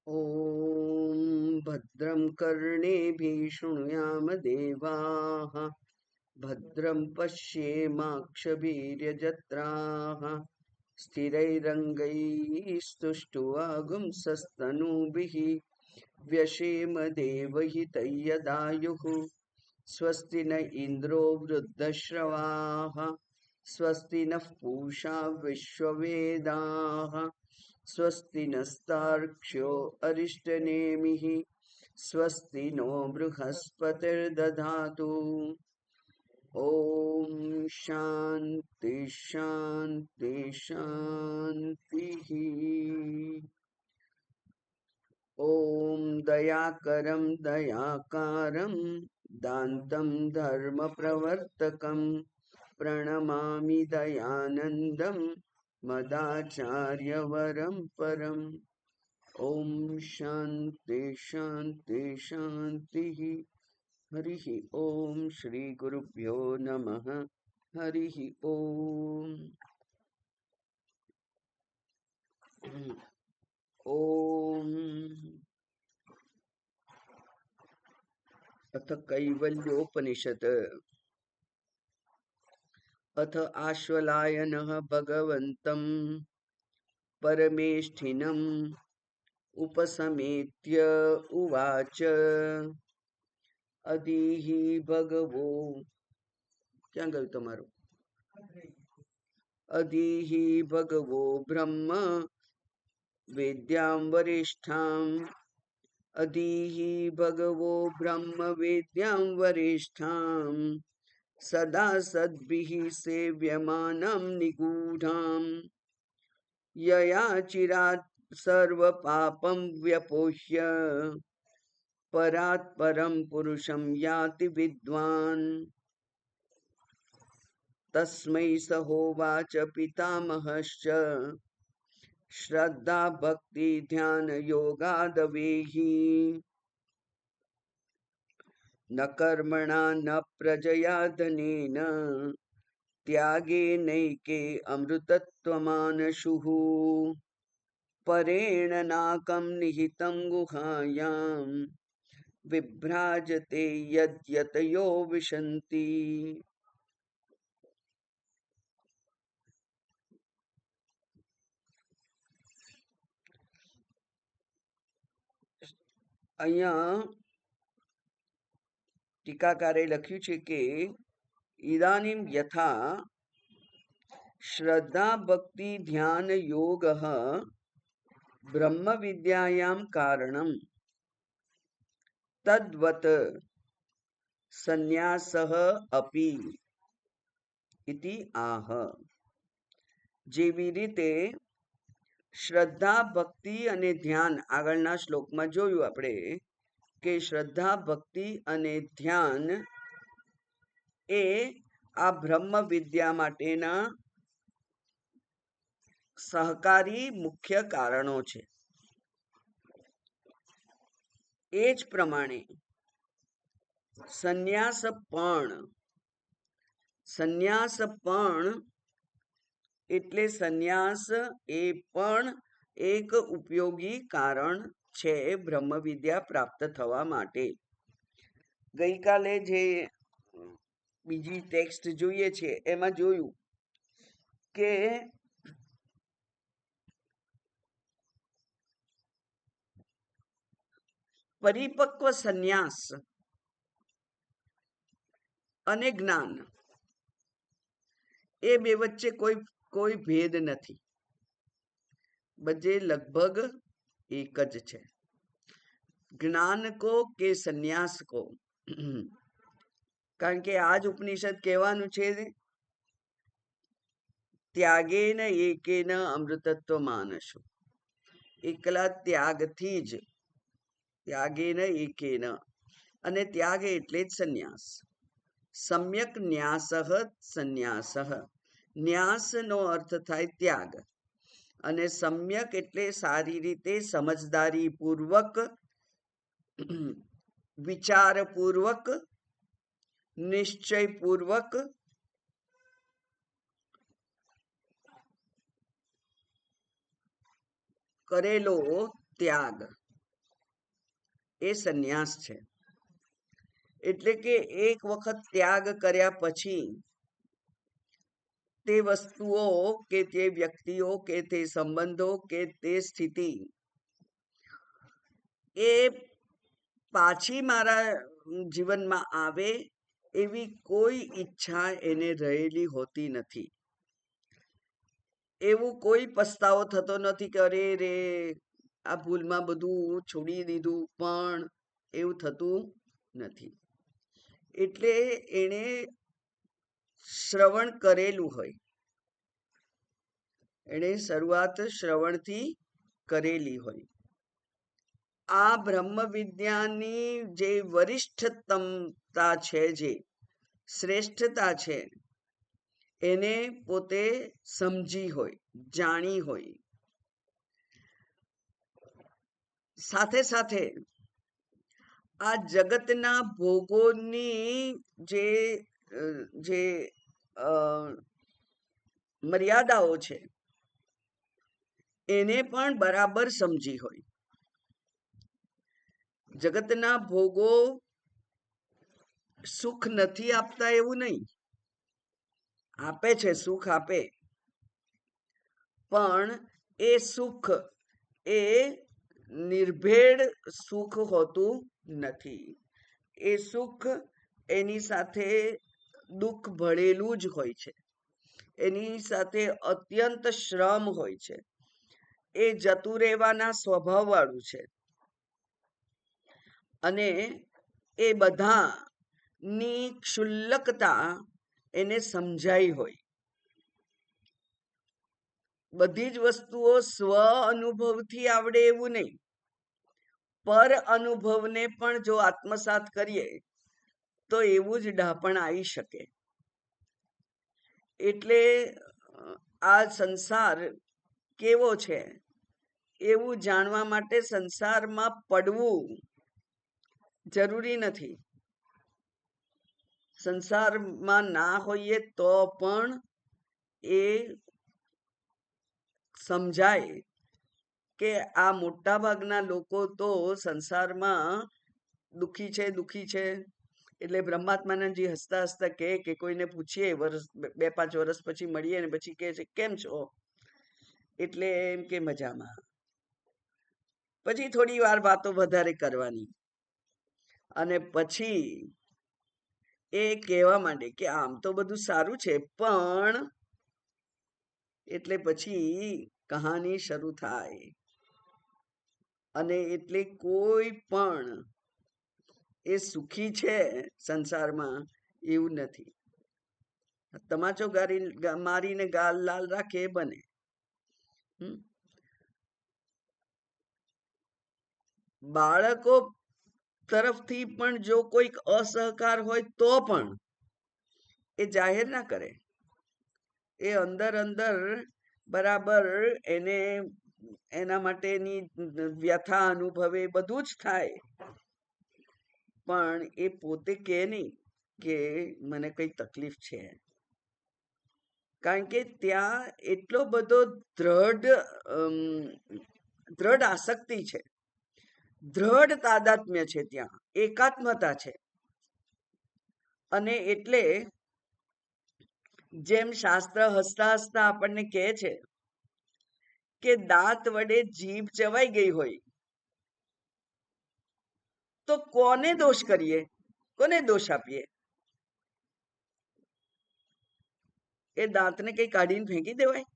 ॐ भद्रं कर्णेभिः शृणुयाम देवाः भद्रं पश्येमाक्षभिर्यजत्राः स्थिरैरङ्गैस्तुष्टुवागुंसस्तनूभिः व्यशेम देवहितैयदायुः स्वस्ति न इन्द्रो वृद्धश्रवाः स्वस्ति नः पूषा विश्ववेदाः स्वस्ति नस्तार्क्ष्यो अरिष्टनेमिः स्वस्ति नो बृहस्पतिर्दधातु। ॐ शान्ति शान्ति शान्तिः। ॐ दयाकरं दयाकारं दान्तं धर्मप्रवर्तकं प्रणमामि दयानन्दं मदाचार्यवरं परम्। ॐ शान्ति शान्ति शान्तिः। हरिः ॐ श्री गुरुभ्यो नमः। हरिः ॐ। ॐ अथ कैवल्योपनिषत् अथ आश्वलायनः भगवन्तं परमेष्ठिनम् उपसमेत्य उवाच अदीहि भगवो क्या गયું તમારું अदीहि भगवो ब्रह्म वेद्यां वरिष्ठाम् अदीहि भगवो ब्रह्म वेद्यां वरिष्ठाम् सदा सद्भिः सेव्यमानं निगूढाम् यया चिरात् सर्वपापं व्यपोह्य परात् परं पुरुषं याति विद्वान् तस्मै स होवाच पितामहश्च श्रद्धा भक्ति ध्यान योगादवेहि न कर्मणा न प्रजया धनेन त्यागेनैके अमृतत्वमानशुः परेण नाकं निहितं गुहायां विभ्राजते यद्यतयो विशन्ति। અહીંયા ટીકાકારે લખ્યું છે કે ઇદાનીમ યથા શ્રદ્ધા ભક્તિ ध्यान योगः ब्रह्म विद्यायां कारणं तद्वत् संन्यासः अपि इति आह। જેવી રીતે શ્રદ્ધા ભક્તિ અને ધ્યાન આગળના શ્લોકમાં જોયું આપણે કે શ્રદ્ધા ભક્તિ અને ધ્યાન એ આ બ્રહ્મ વિદ્યા માટેના સહકારી મુખ્ય કારણો છે। એ જ પ્રમાણે સંન્યાસ પણ એટલે સંન્યાસ એ પણ એક ઉપયોગી કારણ છે બ્રહ્મ વિદ્યા પ્રાપ્ત થવા માટે। ગઈકાલે જે બીજી ટેક્સ્ટ જોઈએ છે એમાં જોયું કે પરિપક્વ સંન્યાસ અને જ્ઞાન એ બે વચ્ચે કોઈ ભેદ નથી, બજે લગભગ એક જ છે। જ્ઞાન કો કે સંન્યાસ કો, કારણ કે આ જ ઉપનિષદ કહેવાનું છે ત્યાગેન એકેન અમૃતત્વ માનશો, એકલા ત્યાગથી જ, ત્યાગેન એકેન, અને ત્યાગ એટલે જ સંન્યાસ। સમ્યક ન્યાસઃ સંન્યાસઃ, ન્યાસનો અર્થ થાય ત્યાગ, અને સમ્યક એટલે સારી રીતે સમજદારીપૂર્વક વિચારપૂર્વક નિશ્ચયપૂર્વક કરેલો ત્યાગ। એ સંન્યાસ છે. એટલે કે એક વખત ત્યાગ કર્યા પછી તે વસ્તુઓ કે તે વ્યક્તિઓ કે તે સંબંધો કે તે સ્થિતિ એ પાછી મારા જીવનમાં આવે એવી કોઈ ઈચ્છા એને રહેલી હોતી નથી. એવું કોઈ પસ્તાવો થતો નથી કે અરે રે આ ભૂલમાં બધું છોડી દીધું, પણ એવું થતું નથી. એટલે એણે શ્રવણ કરેલું હોય, એણે શરૂઆત શ્રવણથી કરેલી હોય. આ બ્રહ્મ વિદ્યાની જે વરિષ્ઠતમતા છે, જે શ્રેષ્ઠતા છે, એને પોતે સમજી હોય, જાણી હોય. સાથે સાથે આ જગતના ભોગોની જે જે મર્યાદાઓ છે એને પણ બરાબર સમજી હોય. જગતના ભોગો સુખ નથી આપતા એવું નહીં, આપે છે, સુખ આપે, પણ એ સુખ એ નિર્ભેળ સુખ હોતું નથી. એ સુખ એની સાથે દુઃખ ભળેલું જ હોય છે, એની સાથે અત્યંત શ્રમ હોય છે, એ જતું રહેવાના સ્વભાવ વાળું છે. અને એ બધાની ક્ષુલ્લકતા એને સમજાઈ હોય. બધી જ વસ્તુઓ સ્વ અનુભવથી આવડે એવું નહીં, પર અનુભવને પણ જો આત્મસાત કરીએ તો એવું જ ડહાપણ આવી શકે. એટલે આ સંસાર કેવો છે એવું જાણવા માટે સંસારમાં પડવું જરૂરી નથી. સંસારમાં ના હોઈએ તો પણ એ સમજાય કે આ મોટા ભાગના લોકો તો સંસારમાં દુઃખી છે, દુઃખી છે. એટલે બ્રહ્માત્માનંદજી હસતા હસતા કે કોઈને પૂછીએ, 2-5 વર્ષ પછી મળીએ ને પછી કહે છે કેમ છો, એટલે એમ કે મજામાં. પછી થોડી વાર વાતો વધારે કરવાની અને પછી એ કહેવા માંડે કે આમ તો બધું સારું છે, પણ એટલે પછી કહાની શરૂ થાય. અને એટલે કોઈ પણ એ સુખી છે સંસારમાં એવું નથી. તમાચો મારીને ગાલ લાલ રાખે એ બને. બાળકો તરફથી પણ જો કોઈક અસહકાર હોય તો પણ એ જાહેર ના કરે, એ અંદર અંદર બરાબર એને એના માટેની વ્યથા અનુભવે, બધું જ થાય, પણ એ પોતે કહે નહીં કે મને કઈ તકલીફ છે. કારણ કે ત્યાં એટલો બધો દ્રઢ આસક્તિ છે, દ્રઢ તાદાત્મ્ય છે, ત્યાં એકાત્મતા છે. અને એટલે જેમ શાસ્ત્ર હસતા હસતા આપણને કહે છે કે દાંત વડે જીભ ચવાઈ ગઈ હોય તો કોને દોષ કરીએ, કોને દોષ આપીએ? એ દાંતને કઈ કાઢીને ફેંકી દેવાય?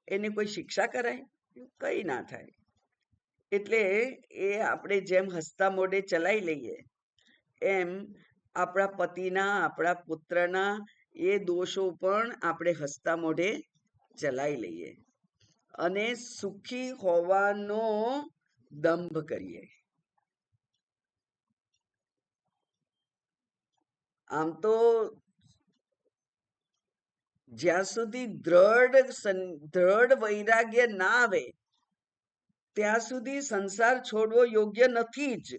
એને કોઈ શિક્ષા કરાય? કઈ ના થાય. એટલે એ આપણે જેમ હસતા મોઢે ચલાવી લઈએ, એમ આપણા પતિના, આપણા પુત્રના એ દોષો પણ આપણે હસતા મોઢે ચલાવી લઈએ અને સુખી હોવાનો દંભ કરીએ. આમ તો જ્યાં સુધી દ્રઢ વૈરાગ્ય ના આવે ત્યાં સુધી સંસાર છોડવો યોગ્ય નથી જ.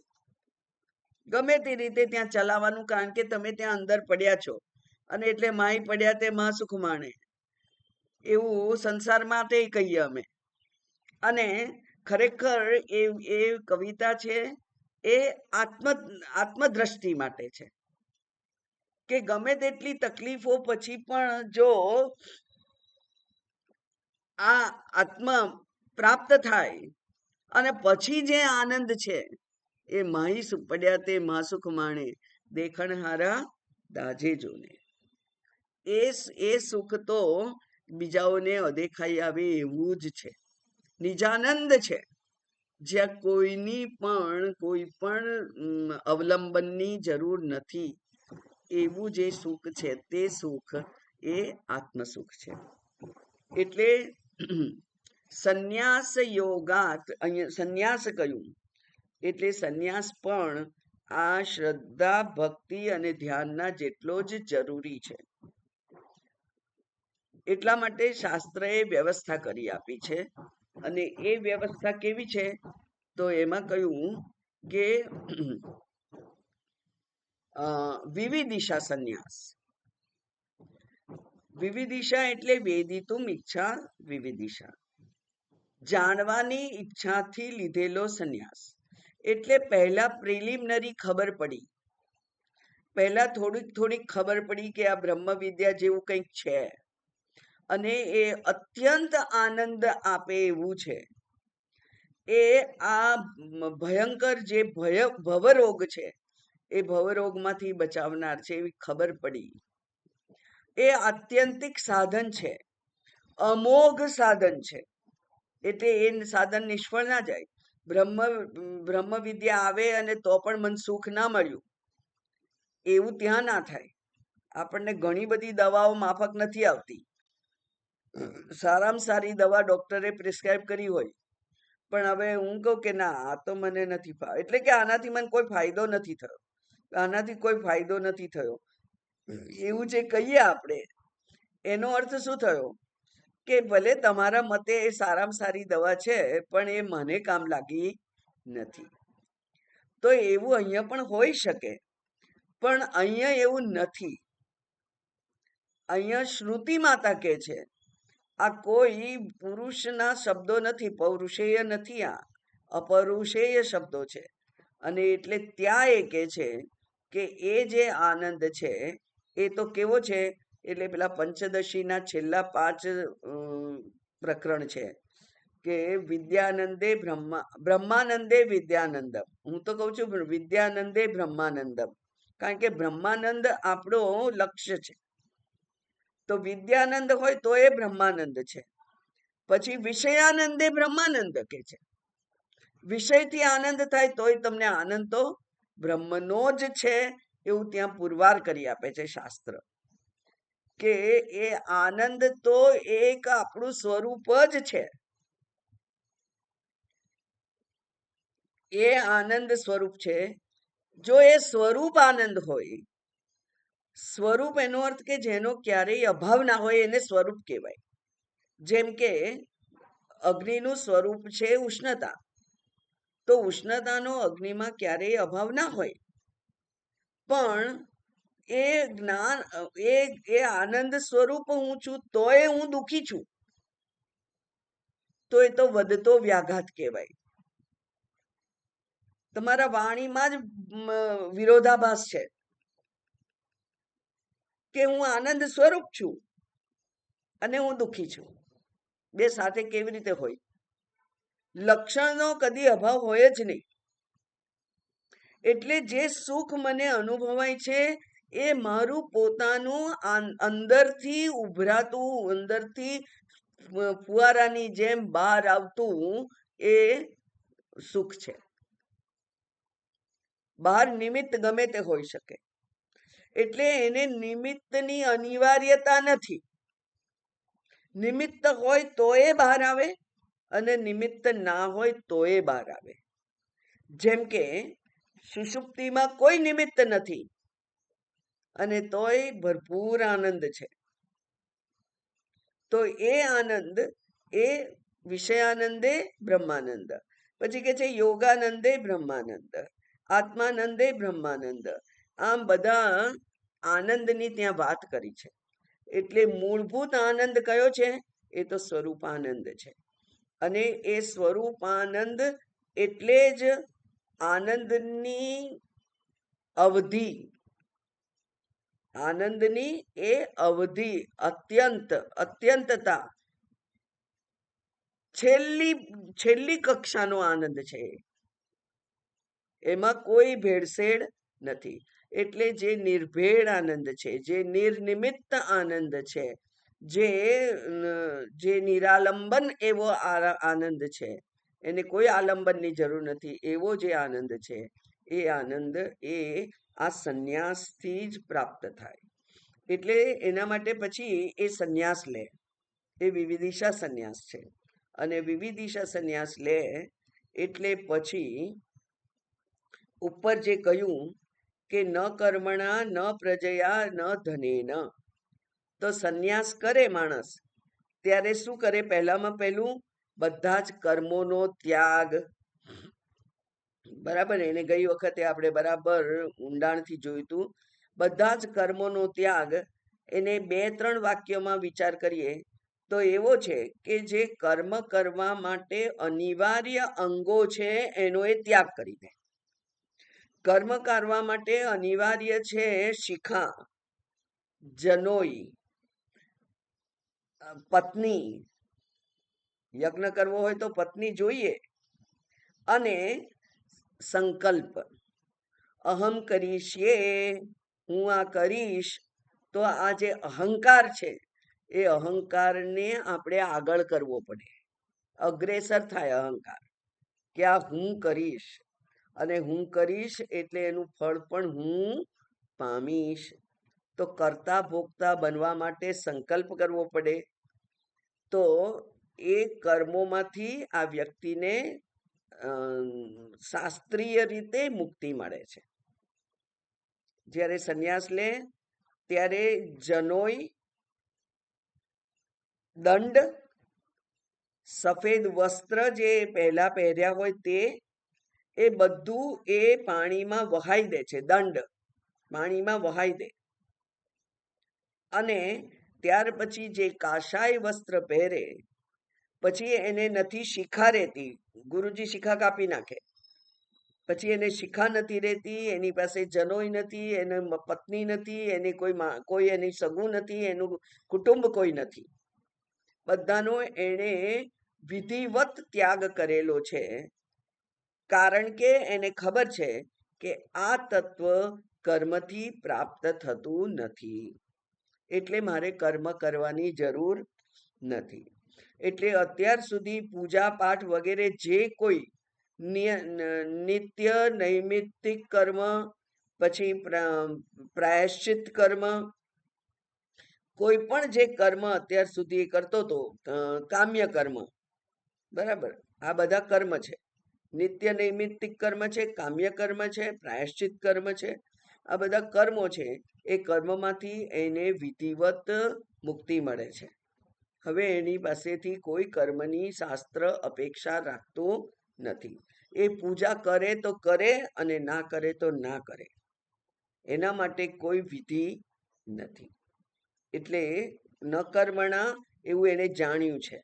ગમે તે રીતે ત્યાં ચલાવવાનું, કારણ કે તમે ત્યાં અંદર પડ્યા છો અને એટલે માય પડ્યા તે મા સુખ માણે, એવું સંસાર માટે કહીએ અમે. અને ખરેખર એ કવિતા છે એ આત્મદ્રષ્ટિ માટે છે કે ગમે તેટલી તકલીફો પછી પણ જો આ આત્મ પ્રાપ્ત થાય અને પછી જે આનંદ છે એ માહી સુખ પડ્યા તે માસુખ માણે દેખણ હારા દાજે જોને. એ સુખ તો બીજાઓને અદેખાઈ આવે એવું જ છે, નિજાનંદ છે, જ્યાં કોઈ પણ અવલંબનની જરૂર નથી. એવું જે સુખ છે તે સુખ એ આત્મસુખ છે. એટલે સંન્યાસ યોગાત, અહીંયા સંન્યાસ કહ્યું એટલે સંન્યાસ પણ આ શ્રદ્ધા ભક્તિ અને ધ્યાનના જેટલો જ જરૂરી છે. એટલા માટે શાસ્ત્રએ વ્યવસ્થા કરી આપી છે. અને એ વ્યવસ્થા કેવી છે તો એમાં કહ્યું કે વિવિદિશા સંન્યાસ. વિવિદિશા એટલે વેદિતુમ ઈચ્છા વિવિદિશા, જાણવાની ઈચ્છાથી લીધેલો સંન્યાસ. એટલે પહેલા પ્રિલિમિનરી ખબર પડી, પહેલા થોડીક ખબર પડી કે આ બ્રહ્મ વિદ્યા જેવું કંઈક છે અને એ અત્યંત આનંદ આપે એવું છે. એ આ ભયંકર જે ભવરોગ છે એ ભવરોગમાંથી બચાવનાર છે એવી ખબર પડી. એ આત્યંતિક સાધન છે, અમોઘ સાધન છે. એટલે એ સાધન નિષ્ફળ ના જાય. બ્રહ્મ વિદ્યા આવે અને તો પણ મન સુખ ના મળ્યું એવું ત્યાં ના થાય. આપણને ઘણી બધી દવાઓ માફક નથી આવતી. સારામાં સારી દવા ડોક્ટરે પ્રિસ્ક્રાઇબ કરી હોય પણ હવે હું કહું કે ના આ તો મને નથી એટલે કે આનાથી મને કોઈ ફાયદો નથી થયો, આનાથી કોઈ ફાયદો નથી થયો એવું જે કહીએ આપણે, એનો અર્થ શું થયો કે ભલે તમારા મતે એ સારામાં સારી દવા છે પણ એ મને કામ લાગી નથી. તો એવું અહીંયા પણ હોઈ શકે, પણ અહીંયા એવું નથી. અહીંયા શ્રુતિ માતા કે છે આ કોઈ પુરુષના શબ્દો નથી, પૌરુષેય નથી, આ અપૌરુષેય શબ્દો છે. અને એટલે ત્યાં એ કે છે કે એ જે આનંદ છે એ તો કેવો છે, એટલે પેલા પંચદશીના છેલ્લા 5 પ્રકરણ છે કે વિદ્યાનંદે બ્રહ્માનંદે વિદ્યાનંદમ. હું તો કહું છું વિદ્યાનંદે બ્રહ્માનંદમ, કારણ કે બ્રહ્માનંદ આપણો લક્ષ્ય છે. તો વિદ્યાનંદ હોય તો એ બ્રહ્માનંદ છે. પછી વિષયાનંદે બ્રહ્માનંદ કે છે, વિષયથી આનંદ થાય તોય તમને આનંદ તો બ્રહ્મનો જ છે એવું ત્યાં પુરવાર કરી આપે છે શાસ્ત્ર, કે એ આનંદ તો એક આપણું સ્વરૂપ જ છે. એ આનંદ સ્વરૂપ છે. જો એ સ્વરૂપ આનંદ હોય, સ્વરૂપ એનો અર્થ કે જેનો ક્યારેય અભાવ ના હોય એને સ્વરૂપ કહેવાય. જેમ કે અગ્નિનું સ્વરૂપ છે ઉષ્ણતા, તો ઉષ્ણતાનો અગ્નિમાં ક્યારેય અભાવ ના હોય, પણ એ જ્ઞાન એ આનંદ સ્વરૂપ હું છું તોય હું દુઃખી છું, તો એ તો વધતો વ્યાઘાત કહેવાય. તમારા વાણીમાં જ વિરોધાભાસ છે કે હું આનંદ સ્વરૂપ છું અને હું દુઃખી છું. બે સાથે કેવી રીતે હોય? લક્ષણનો કદી અભાવ હોય જ નહીં. એટલે જે સુખ મને અનુભવાય છે એ મારું પોતાનું અંદરથી ઉભરાતું, અંદરથી ફુવારાની જેમ બહાર આવતું એ સુખ છે. બહાર નિમિત્ત ગમે તે હોઈ શકે, એટલે એને નિમિત્તની અનિવાર્યતા નથી. નિમિત્ત હોય તો એ બહાર આવે અને નિમિત્ત ના હોય તો એ બહાર આવે. જેમ કે સુષુપ્તિમાં કોઈ નિમિત્ત નથી અને તોય ભરપૂર આનંદ છે. તો એ આનંદ એ વિષયાનંદે બ્રહ્માનંદ. પછી કે છે યોગાનંદે બ્રહ્માનંદ, આત્માનંદે બ્રહ્માનંદ. આમ બધા આનંદની ત્યાં વાત કરી છે. એટલે મૂળભૂત આનંદ કયો છે? એ તો સ્વરૂપાનંદ છે. અને એ સ્વરૂપાનંદ એટલે જ આનંદની અવધિ, આનંદની એ અવધિ, અત્યંતતા, છેલ્લી કક્ષાનો આનંદ છે. એમાં કોઈ ભેળસેળ નથી. એટલે જે નિર્ભેળ આનંદ છે, જે નિર્નિમિત્ત આનંદ છે, જે નિરાલંબન એવો આનંદ છે, એને કોઈ આલંબનની જરૂર નથી, એવો જે આનંદ છે, એ આનંદ એ આ સંન્યાસથી જ પ્રાપ્ત થાય. એટલે એના માટે પછી એ સંન્યાસ લે, એ વિવિધિશા સંન્યાસ છે. અને વિવિધિશા સંન્યાસ લે એટલે પછી ઉપર જે કહ્યું કે ન કર્મણા ન પ્રજયા ન ધનેન, તો સંન્યાસ કરે માણસ ત્યારે શું કરે? પહેલામાં પહેલું બધા જ કર્મોનો ત્યાગ. બરાબર, એને ગઈ વખતે આપણે બરાબર ઊંડાણથી જોયું હતું. બધા જ કર્મોનો ત્યાગ એને 2-3 વાક્યોમાં વિચાર કરીએ તો એવો છે કે જે કર્મ કરવા માટે અનિવાર્ય અંગો છે એનો એ ત્યાગ કરી દે. કર્મ કરવા માટે અનિવાર્ય છે શિખા, જનોઈ, પત્ની. યજ્ઞ કરવો હોય તો પત્ની જોઈએ. અને સંકલ્પ, અહમ કરીશયે, હું આ કરીશ. તો આ જે અહંકાર છે એ અહંકારને આપણે આગળ કરવો પડે, અગ્રેસર થાય અહંકાર કે આ હું કરીશ, અને હું કરીશ એટલે એનું ફળ પણ હું પામીશ. તો કરતા ભોગતા બનવા માટે સંકલ્પ કરવો પડે. તો એ કર્મોમાંથી આ વ્યક્તિને શાસ્ત્રીય રીતે મુક્તિ મળે છે. જ્યારે સંન્યાસ લે ત્યારે જનોઈ, દંડ, સફેદ વસ્ત્ર જે પહેલા પહેર્યા હોય તે, એ બધું એ પાણીમાં વહાઈ દે છે. દંડ પાણીમાં વહાઈ દે. અને ત્યાર પછી જે કાશાય વસ્ત્ર પહેરે, પછી એને નથી શિખા રહેતી, ગુરુજી શિખા કાપી નાખે. પછી એને શિખા નથી રહેતી, એની પાસે જનોઈ નથી, એને પત્ની નથી, એને કોઈ એની સગું નથી, એનું કુટુંબ કોઈ નથી. બધાનો એને વિધિવત ત્યાગ કરેલો છે. કારણ કે એને ખબર છે કે આ તત્વ કર્મથી પ્રાપ્ત થતું નથી, એટલે મારે કર્મ કરવાની જરૂર નથી. એટલે અત્યાર સુધી પૂજા પાઠ વગેરે જે કોઈ નિત્ય નૈમિત્તિક કર્મ, પછી પ્રાયશ્ચિત કર્મ, કોઈ પણ જે કર્મ અત્યાર સુધી કરતો હતો, કામ્ય કર્મ, બરાબર, આ બધા કર્મ છે. નિત્ય નૈમિત્તિક કર્મ છે, કામ્ય કર્મ છે, પ્રાયશ્ચિત કર્મ છે. આ બધા કર્મો છે. એ કર્મમાંથી એને વિધિવત મુક્તિ મળે છે. હવે એની પાસેથી કોઈ કર્મની શાસ્ત્ર અપેક્ષા રાખતો નથી. એ પૂજા કરે તો કરે અને ના કરે તો ના કરે. એના માટે કોઈ વિધિ નથી. એટલે ન કર્મણા એવું એને જાણ્યું છે.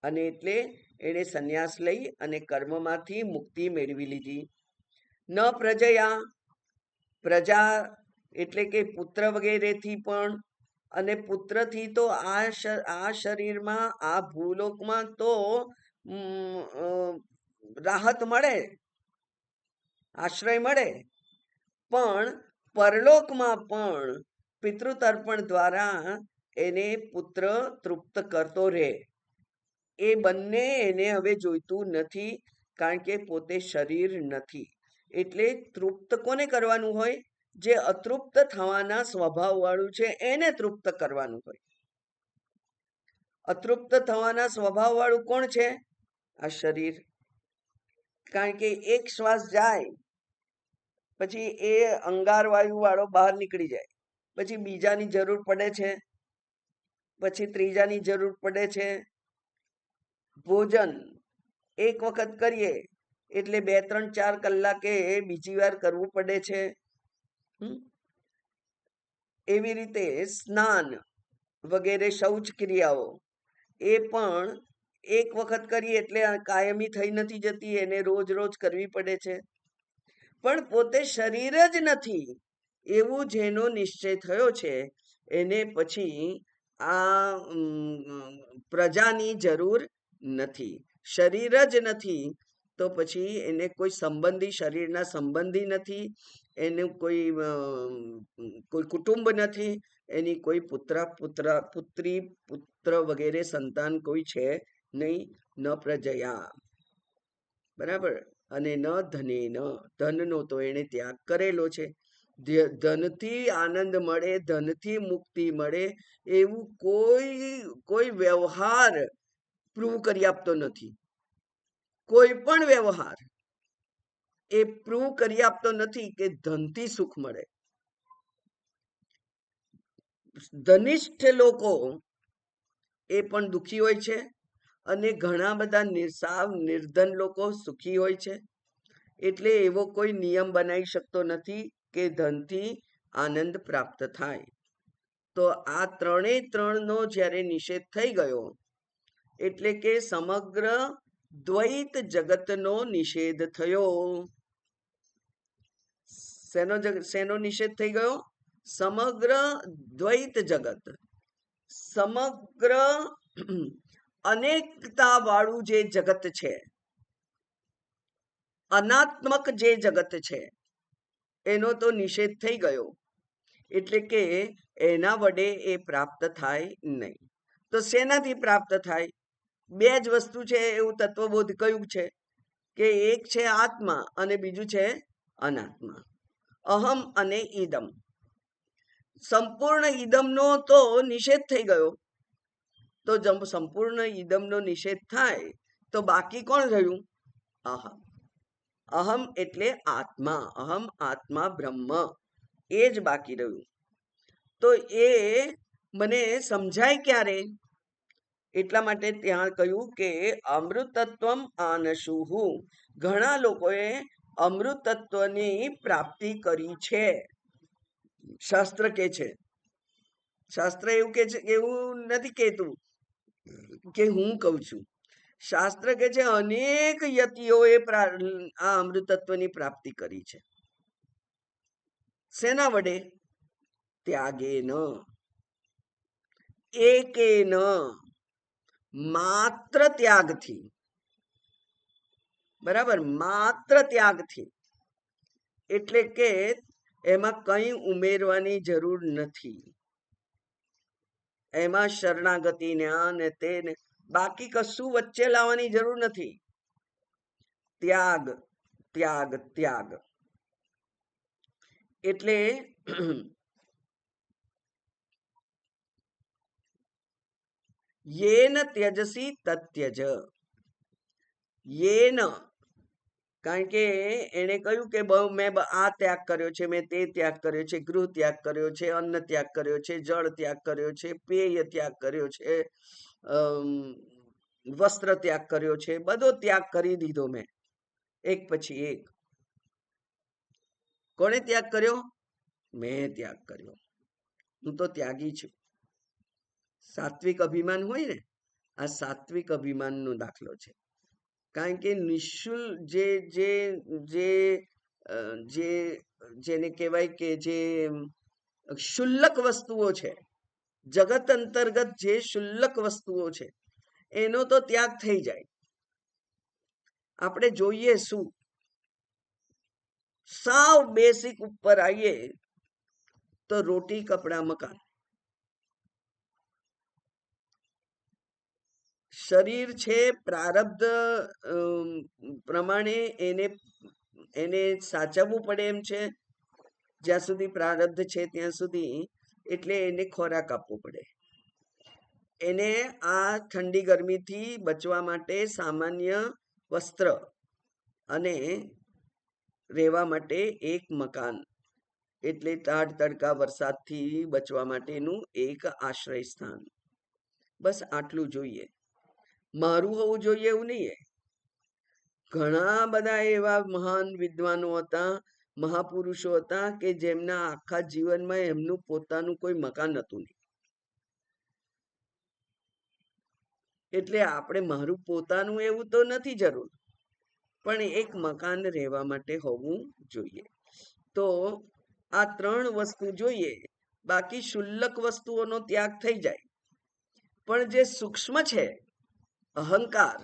અને એટલે એણે સંન્યાસ લઈ અને કર્મમાંથી મુક્તિ મેળવી લીધી. ન પ્રજયા, પ્રજા એટલે કે પુત્ર વગેરેથી પણ, અને પુત્રથી તો આ શરીરમાં, આ ભૂલોકમાં તો રાહત મળે, આશ્રય મળે, પણ પરલોકમાં પણ પિતૃતર્પણ દ્વારા એને પુત્ર તૃપ્ત કરતો રહે. એ બંને એને હવે જોઈતું નથી, કારણ કે પોતે શરીર નથી. એટલે તૃપ્ત કોને કરવાનું હોય? જે અતૃપ્ત થવાના સ્વભાવ વાળું છે એને તૃપ્ત કરવાનું હોય. અતૃપ્ત થવાના સ્વભાવ વાળું કોણ છે? આ શરીર. કારણ કે એક શ્વાસ જાય પછી એ અંગાર વાયુ વાળો બહાર નીકળી જાય, પછી બીજાની જરૂર પડે છે, પછી ત્રીજાની જરૂર પડે છે. ભોજન એક વખત કરીએ એટલે 2-3-4 કલાકે બીજી વાર કરવું પડે છે. એવી રીતે સ્નાન વગેરે શૌચ ક્રિયાઓ એ પણ એક વખત કરીએ એટલે કાયમી થઈ નથી જતી, એને રોજ રોજ કરવી પડે છે. પણ પોતે શરીર જ નથી એવું જેનો નિશ્ચય થયો છે એને પછી આ પ્રજાની જરૂર નથી. શરીર જ નથી તો પછી એને કોઈ સંબંધી, શરીરના સંબંધી નથી, એનું કોઈ કુટુંબ નથી, એની કોઈ પુત્રી પુત્ર વગેરે સંતાન કોઈ છે નહીં. ન પ્રજયા, બરાબર. અને ન ધનેન, ધનનો તો એને ત્યાગ કરેલો છે. ધનથી આનંદ મળે, ધનથી મુક્તિ મળે એવું કોઈ વ્યવહાર પ્રૂવ કરી આપતો નથી. કોઈ પણ વ્યવહાર એ પ્રૂવ કરી આપતો નથી કે ધનથી સુખ મળે. ધનિષ્ઠ લોકો એ પણ દુઃખી હોય છે અને ઘણા બધા સાવ નિર્ધન લોકો સુખી હોય છે. એટલે એવો કોઈ નિયમ બનાવી શકતો નથી કે ધનથી આનંદ પ્રાપ્ત થાય. તો આ ત્રણનો જ્યારે નિષેધ થઈ ગયો એટલે કે સમગ્ર દ્વૈત જગતનો નિષેધ થયો. શેનો નિષેધ થઈ ગયો? સમગ્ર દ્વૈત જગત, સમગ્ર અનેકતા વાળું જે જગત છે, અનાત્મક જે જગત છે, એનો તો નિષેધ થઈ ગયો. એટલે કે એના વડે એ પ્રાપ્ત થાય નહીં. તો શેનાથી પ્રાપ્ત થાય? બે જ વસ્તુ છે એવું તત્વબોધ કયું છે કે એક છે આત્મા અને બીજું છે અનાત્મા. અહમ અને ઈદમ. સંપૂર્ણ ઈદમનો તો નિષેધ થઈ ગયો. તો સંપૂર્ણ ઈદમનો નિષેધ થાય તો બાકી કોણ રહ્યું? અહમ. અહમ એટલે આત્મા. અહમ આત્મા બ્રહ્મ, એ જ બાકી રહ્યું. તો એ મને સમજાય ક્યારે? એટલા માટે ત્યાં કહ્યું કે અમૃતત્વમ આનશુહુ. ઘણા લોકોએ અમૃતત્વની પ્રાપ્તિ કરી છે. શાસ્ત્ર કે છે, શાસ્ત્ર એવું કે છે, એવું નથી કહેતું કે હું કહું છું. શાસ્ત્ર કે છે અનેક યતિઓએ આ અમૃતત્વની પ્રાપ્તિ કરી છે. શેના વડે? ત્યાગેન, એકેન, માત્ર ત્યાગથી. બરાબર, માત્ર ત્યાગથી. એટલે કે એમાં કંઈ ઉમેરવાની જરૂર નથી. એમાં શરણાગતિને આને તેને બાકી કશું વચ્ચે લાવવાની જરૂર નથી. ત્યાગ, ત્યાગ, ત્યાગ. એટલે યેન ત્યજસી તત્યજ. યેન, કારણ કે એને કહ્યું કે મેં આ ત્યાગ કર્યો છે, મેં તે ત્યાગ કર્યો છે, ગૃહ ત્યાગ કર્યો છે, અન્ન ત્યાગ કર્યો છે, જળ ત્યાગ કર્યો છે, પેય ત્યાગ કર્યો છે, વસ્ત્ર ત્યાગ કર્યો છે, બધો ત્યાગ કરી દીધો મેં, એક પછી એક. કોણે ત્યાગ કર્યો? મેં ત્યાગ કર્યો. હું તો ત્યાગી છું. સાત્વિક અભિમાન હોય ને, આ સાત્વિક અભિમાનનો દાખલો છે. કારણ કે નિઃશુલ્ક જેને કહેવાય કે જે શુલ્લક વસ્તુઓ છે, જગત અંતર્ગત જે શુલ્લક વસ્તુઓ છે, એનો તો ત્યાગ થઈ જાય. આપણે જોઈએ શું? સાવ બેસિક ઉપર આવીએ તો રોટી, કપડા, મકાન. શરીર છે પ્રારબ્ધ પ્રમાણે એને સાચવવું પડે એમ છે. જ્યાં સુધી પ્રારબ્ધ છે ત્યાં સુધી, એટલે એને ખોરાક આપવો પડે. એને આ ઠંડી ગરમીથી બચવા માટે સામાન્ય વસ્ત્ર અને રહેવા માટે એક મકાન, એટલે ટાઢ તડકા વરસાદથી બચવા માટેનું એક આશ્રય સ્થાન. બસ આટલું જોઈએ. મારું હોવું જોઈએ એવું નહીં. ઘણા બધા એવા મહાન વિદ્વાનો હતા, મહાપુરુષો હતા કે જેમના આખા જીવનમાં એમનું પોતાનું કોઈ મકાન હતું નહીં. એટલે આપણે મારું પોતાનું એવું તો નથી જરૂર. પણ એક મકાન રહેવા માટે હોવું જોઈએ. તો આ 3 વસ્તુ જોઈએ, બાકી શુલ્લક વસ્તુઓનો ત્યાગ થઈ જાય. પણ જે સૂક્ષ્મ છે અહંકાર,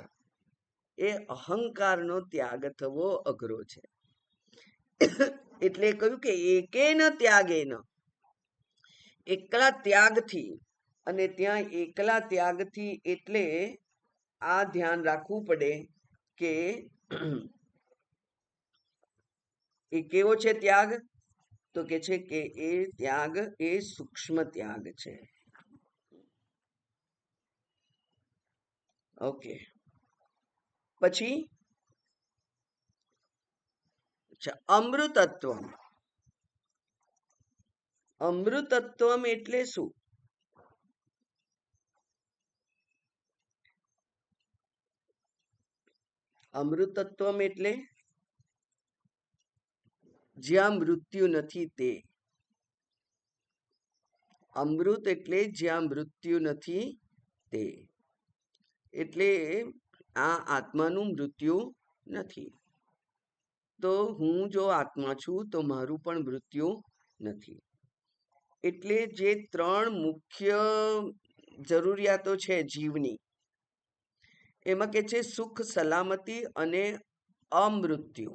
એ અહંકારનો ત્યાગ થવો અઘરો છે. એટલે કહ્યું કે એકેન ત્યાગેન, એકલા ત્યાગથી. અને ત્યાં એકલા ત્યાગથી એટલે આ ધ્યાન રાખવું પડે કે એ કેવો છે ત્યાગ? તો કે છે કે એ ત્યાગ એ સૂક્ષ્મ ત્યાગ છે. ઓકે, પછી અમૃતત્વમ. અમૃતત્વમ એટલે શું? અમૃતત્વમ એટલે જ્યાં મૃત્યુ નથી તે. અમૃત એટલે જ્યાં મૃત્યુ નથી તે. એટલે આ આત્માનું મૃત્યુ નથી. તો હું જો આત્મા છું તો મારું પણ મૃત્યુ નથી. એટલે જે 3 મુખ્ય જરૂરિયાતો છે જીવની, એમાં કે છે સુખ, સલામતી અને અમૃત્યુ.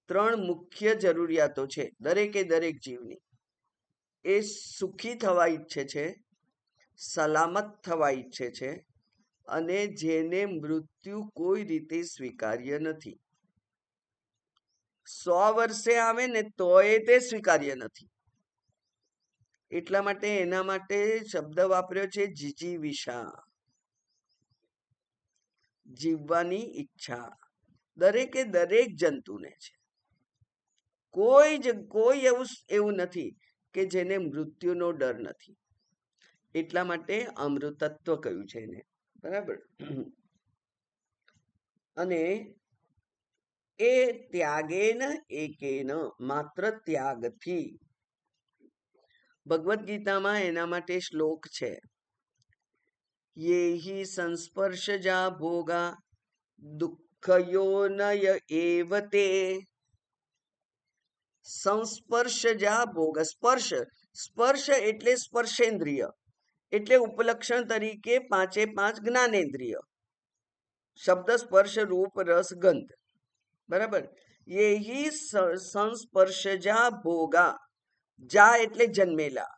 3 મુખ્ય જરૂરિયાતો છે દરેકે દરેક જીવની. એ સુખી થવા ઈચ્છે છે, સલામત થવા ઈચ્છે છે, અને જેને મૃત્યુ કોઈ રીતે સ્વીકાર્ય નથી. 100 વર્ષે આવે ને તોય તે સ્વીકાર્ય નથી. એટલા માટે એના માટે શબ્દ વાપર્યો છે જીજીવિષા, જીવવાની ઈચ્છા. દરેકે દરેક જંતુને છે. કોઈ એવું નથી કે જેને મૃત્યુનો ડર નથી. એટલા માટે અમૃતત્વ કહ્યું છે એને. બરાબર. અને એ ત્યાગેન એકેન, માત્ર ત્યાગથી. ભગવદ્ ગીતામાં એના માટે શ્લોક છે, યેહિ સંસ્પર્શજા ભોગા દુઃખયોનય એવ તે. સંસ્પર્શજા ભોગ, સ્પર્શ એટલે સ્પર્શેન્દ્રિય, એટલે ઉપલક્ષણ તરીકે 5 જ્ઞાનેન્દ્રિય, શબ્દ, સ્પર્શ, રૂપ, રસ, ગંધ. બરાબર. યેહિ સંસ્પર્શજા ભોગા, જા એટલે જન્મેલા,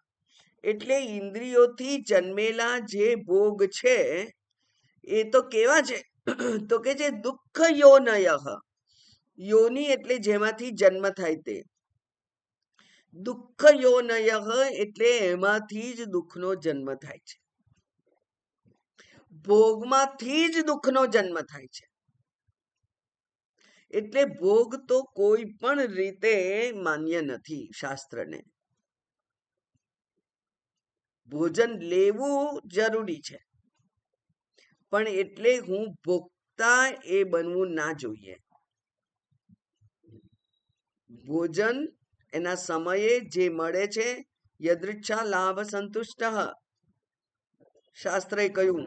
એટલે ઇન્દ્રિયોથી જન્મેલા જે ભોગ છે એ તો કેવા છે? તો કે જે દુઃખ યોનય, યોની એટલે જેમાંથી જન્મ થાય તે. દુઃખ યોનય એટલે એમાંથી જ દુઃખનો જન્મ થાય છે. ભોગમાંથી જ દુઃખનો જન્મ થાય છે. એટલે ભોગ તો કોઈ પણ રીતે માન્ય નથી શાસ્ત્રને. ભોજન લેવું જરૂરી છે, પણ એટલે હું ભોગતા એ બનવું ના જોઈએ. ભોજન એના સમયે જે મળે છે, યદૃચ્છા લાભ સંતુષ્ટ, શાસ્ત્રે કહ્યું.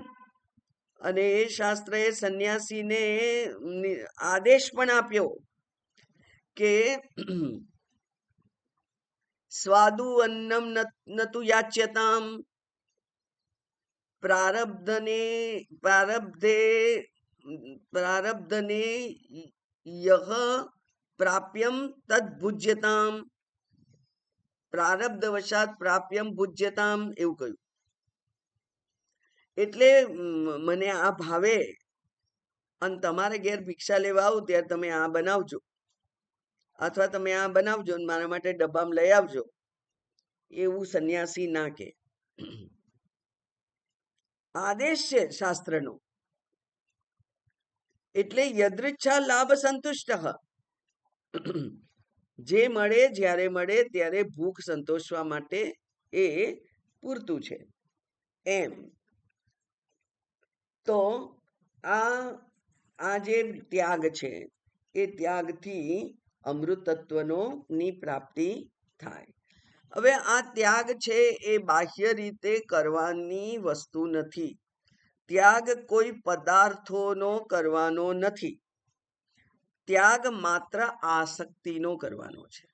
અને એ શાસ્ત્રએ સંન્યાસીને આદેશ પણ આપ્યો કે સ્વાદુ અન્નમ નતુ યાચ્યતામ, પ્રારબ્ધને યહ પ્રાપ્યમ તદ ભુજ્યતામ, પ્રારબ્ધવશાત પ્રાપ્યમ ભુજ્યતામ, એવું કહ્યું. એટલે મને આ ભાવે અને તમારે ઘેર ભિક્ષા લેવા આવું ત્યારે તમે આ બનાવજો, અથવા તમે આ બનાવજો અને મારા માટે ડબ્બામાં લઈ આવજો, એવું સંન્યાસી ના કે. આદેશ છે શાસ્ત્રનો. એટલે યદૃચ્છા લાભ સંતુષ્ટ, જે મળે જ્યારે મળે ત્યારે ભૂખ સંતોષવા માટે એ પૂરતું છે એમ. તો આ જે ત્યાગ છે એ ત્યાગથી અમૃતત્વનો ની પ્રાપ્તિ થાય. હવે આ ત્યાગ છે એ બાહ્ય રીતે કરવાની વસ્તુ નથી. ત્યાગ કોઈ પદાર્થોનો કરવાનો નથી. ત્યાગ માત્ર આસક્તિનો કરવાનો છે.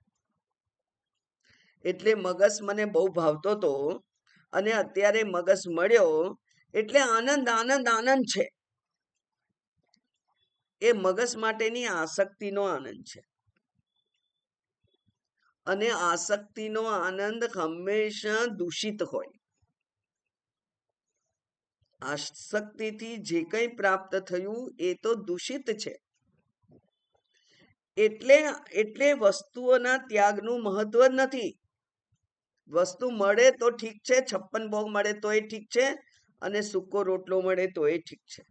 એટલે મગજ મને બહુ ભાવતો હતો અને અત્યારે મગજ મળ્યો એટલે આનંદ આનંદ આનંદ છે. એ મગજ માટેની આસક્તિનો આનંદ છે. અને આસક્તિનો આનંદ હંમેશા દૂષિત હોય. આસક્તિથી જે કંઈ પ્રાપ્ત થયું એ તો દૂષિત છે. એટલે વસ્તુઓના ત્યાગનું મહત્વ નથી. વસ્તુ મળે તો ઠીક છે, 56 ભોગ મળે તો એ ઠીક છે, અને સૂકો રોટલો મળે તો એ ઠીક છે.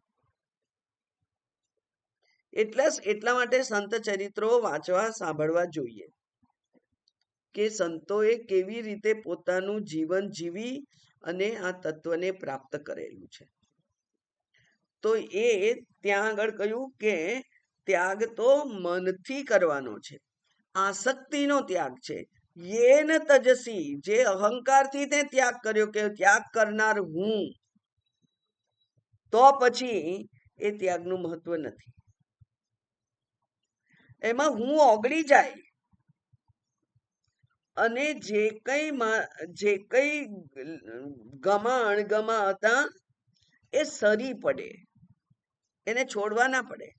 એટલા માટે સંત ચરિત્રો વાંચવા સાંભળવા જોઈએ કે સંતોએ કેવી રીતે પોતાનું જીવન જીવી અને આ તત્વને પ્રાપ્ત કરેલું છે. તો એ ત્યાં આગળ કહ્યું કે ત્યાગ તો મનથી કરવાનો છે, આસક્તિનો ત્યાગ છે. યેન તજસી, જે અહંકારથી તે ત્યાગ કર્યો કે ત્યાગ કરનાર હું, તો પછી એ ત્યાગનું મહત્વ નથી. એમાં હું ઓગળી જાય અને જે કઈ ગમા હતા એ સરી પડે, એને છોડવા ના પડે.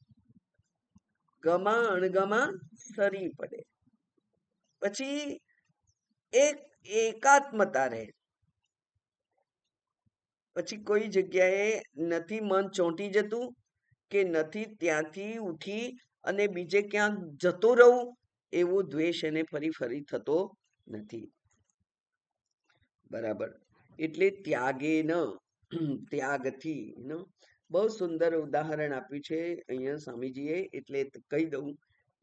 ગમા સરી પડે. પછી એક એકાત્મતા રહે. પછી કોઈ જગ્યાએ નથી મન ચોંટી જતું કે નથી ત્યાંથી ઉઠી અને બીજે ક્યાંક જતું રહું, એવો દ્વેષ એને ફરી થતો નથી. બરાબર. એટલે ત્યાગથી બહુ સુંદર ઉદાહરણ આપ્યું છે અહીંયા સ્વામીજીએ, એટલે કહી દઉં,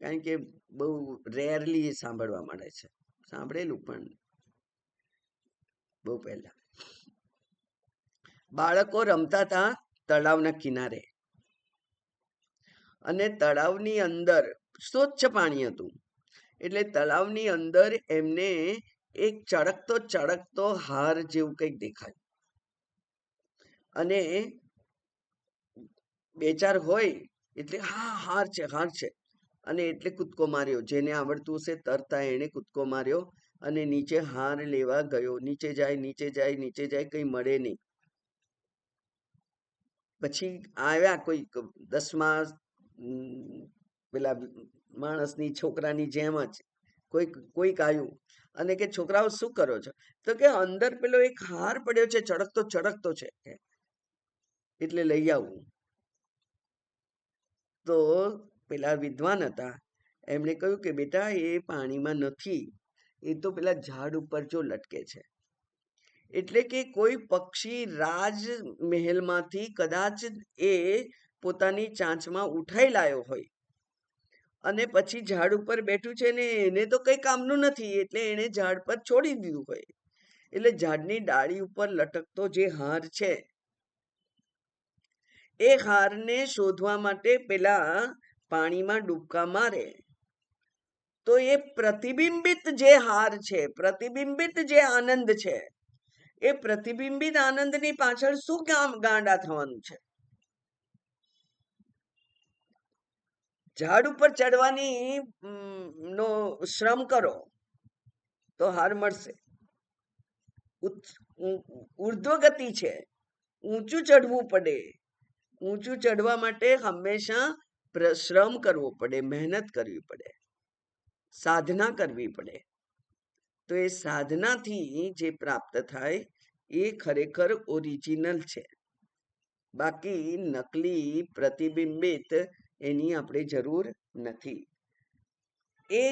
કારણ કે બહુ રેરલી સાંભળવા મળે છે. સાંભળેલું પણ બહુ પહેલા. બાળકો રમતા હતા તળાવના કિનારે, અને તળાવની અંદર સ્વચ્છ પાણી હતું. એટલે તળાવની અંદર એમને એક ચળકતો હાર જેવું કંઈક દેખાયું, અને બે ચાર હોય એટલે હા હાર છે, અને એટલે કૂદકો માર્યો. જેને આવડતું હશે તરતા એને કૂદકો માર્યો અને નીચે હાર લેવા ગયો. નીચે જાય કઈ મળે નહીં. પછી આવ્યા કોઈ 10મા પેલા માણસની છોકરાની જેમ જ કોઈક આવ્યું અને કે છોકરાઓ શું કરો છો? તો કે અંદર પેલો એક હાર પડ્યો છે, ચળકતો છે, એટલે લઈ આવું. તો પેલા વિદ્વાન હતા, એમણે કહ્યું કે બેટા એ પાણીમાં નથી, એ તો પેલા ઝાડ ઉપર જો લટકે છે. એટલે કે કોઈ પક્ષી રાજમહેલમાંથી કદાચ એ પોતાની ચાંચમાં ઉઠાઈ લાયો હોય અને પછી ઝાડ ઉપર બેઠું છે ને એને તો કઈ કામનું નથી, એટલે એને ઝાડ પર છોડી દીધું હોય. એટલે ઝાડની ડાળી ઉપર લટકતો જે હાર છે, એ હારને શોધવા માટે પેલા પાણીમાં ડૂબકા મારે તો એ પ્રતિબિંબિત જે હાર છે, પ્રતિબિંબિત જે આનંદ છે, એ પ્રતિબિંબિત આનંદની પાછળ શું ગાંડા થવાનું છે? ઝાડ ઉપર ચડવાની નો શ્રમ કરો તો હાર મળશે. ઉર્ધ્વ ગતિ છે, ઊંચું ચડવું પડે. ઊંચું ચડવા માટે હંમેશા શ્રમ કરવો પડે, મહેનત કરવી પડે, સાધના કરવી પડે. તો એ સાધનાથી જે પ્રાપ્ત થાય એ ખરેખર ઓરિજિનલ છે. બાકી નકલી પ્રતિબિંબિત એની આપણે જરૂર નથી. એ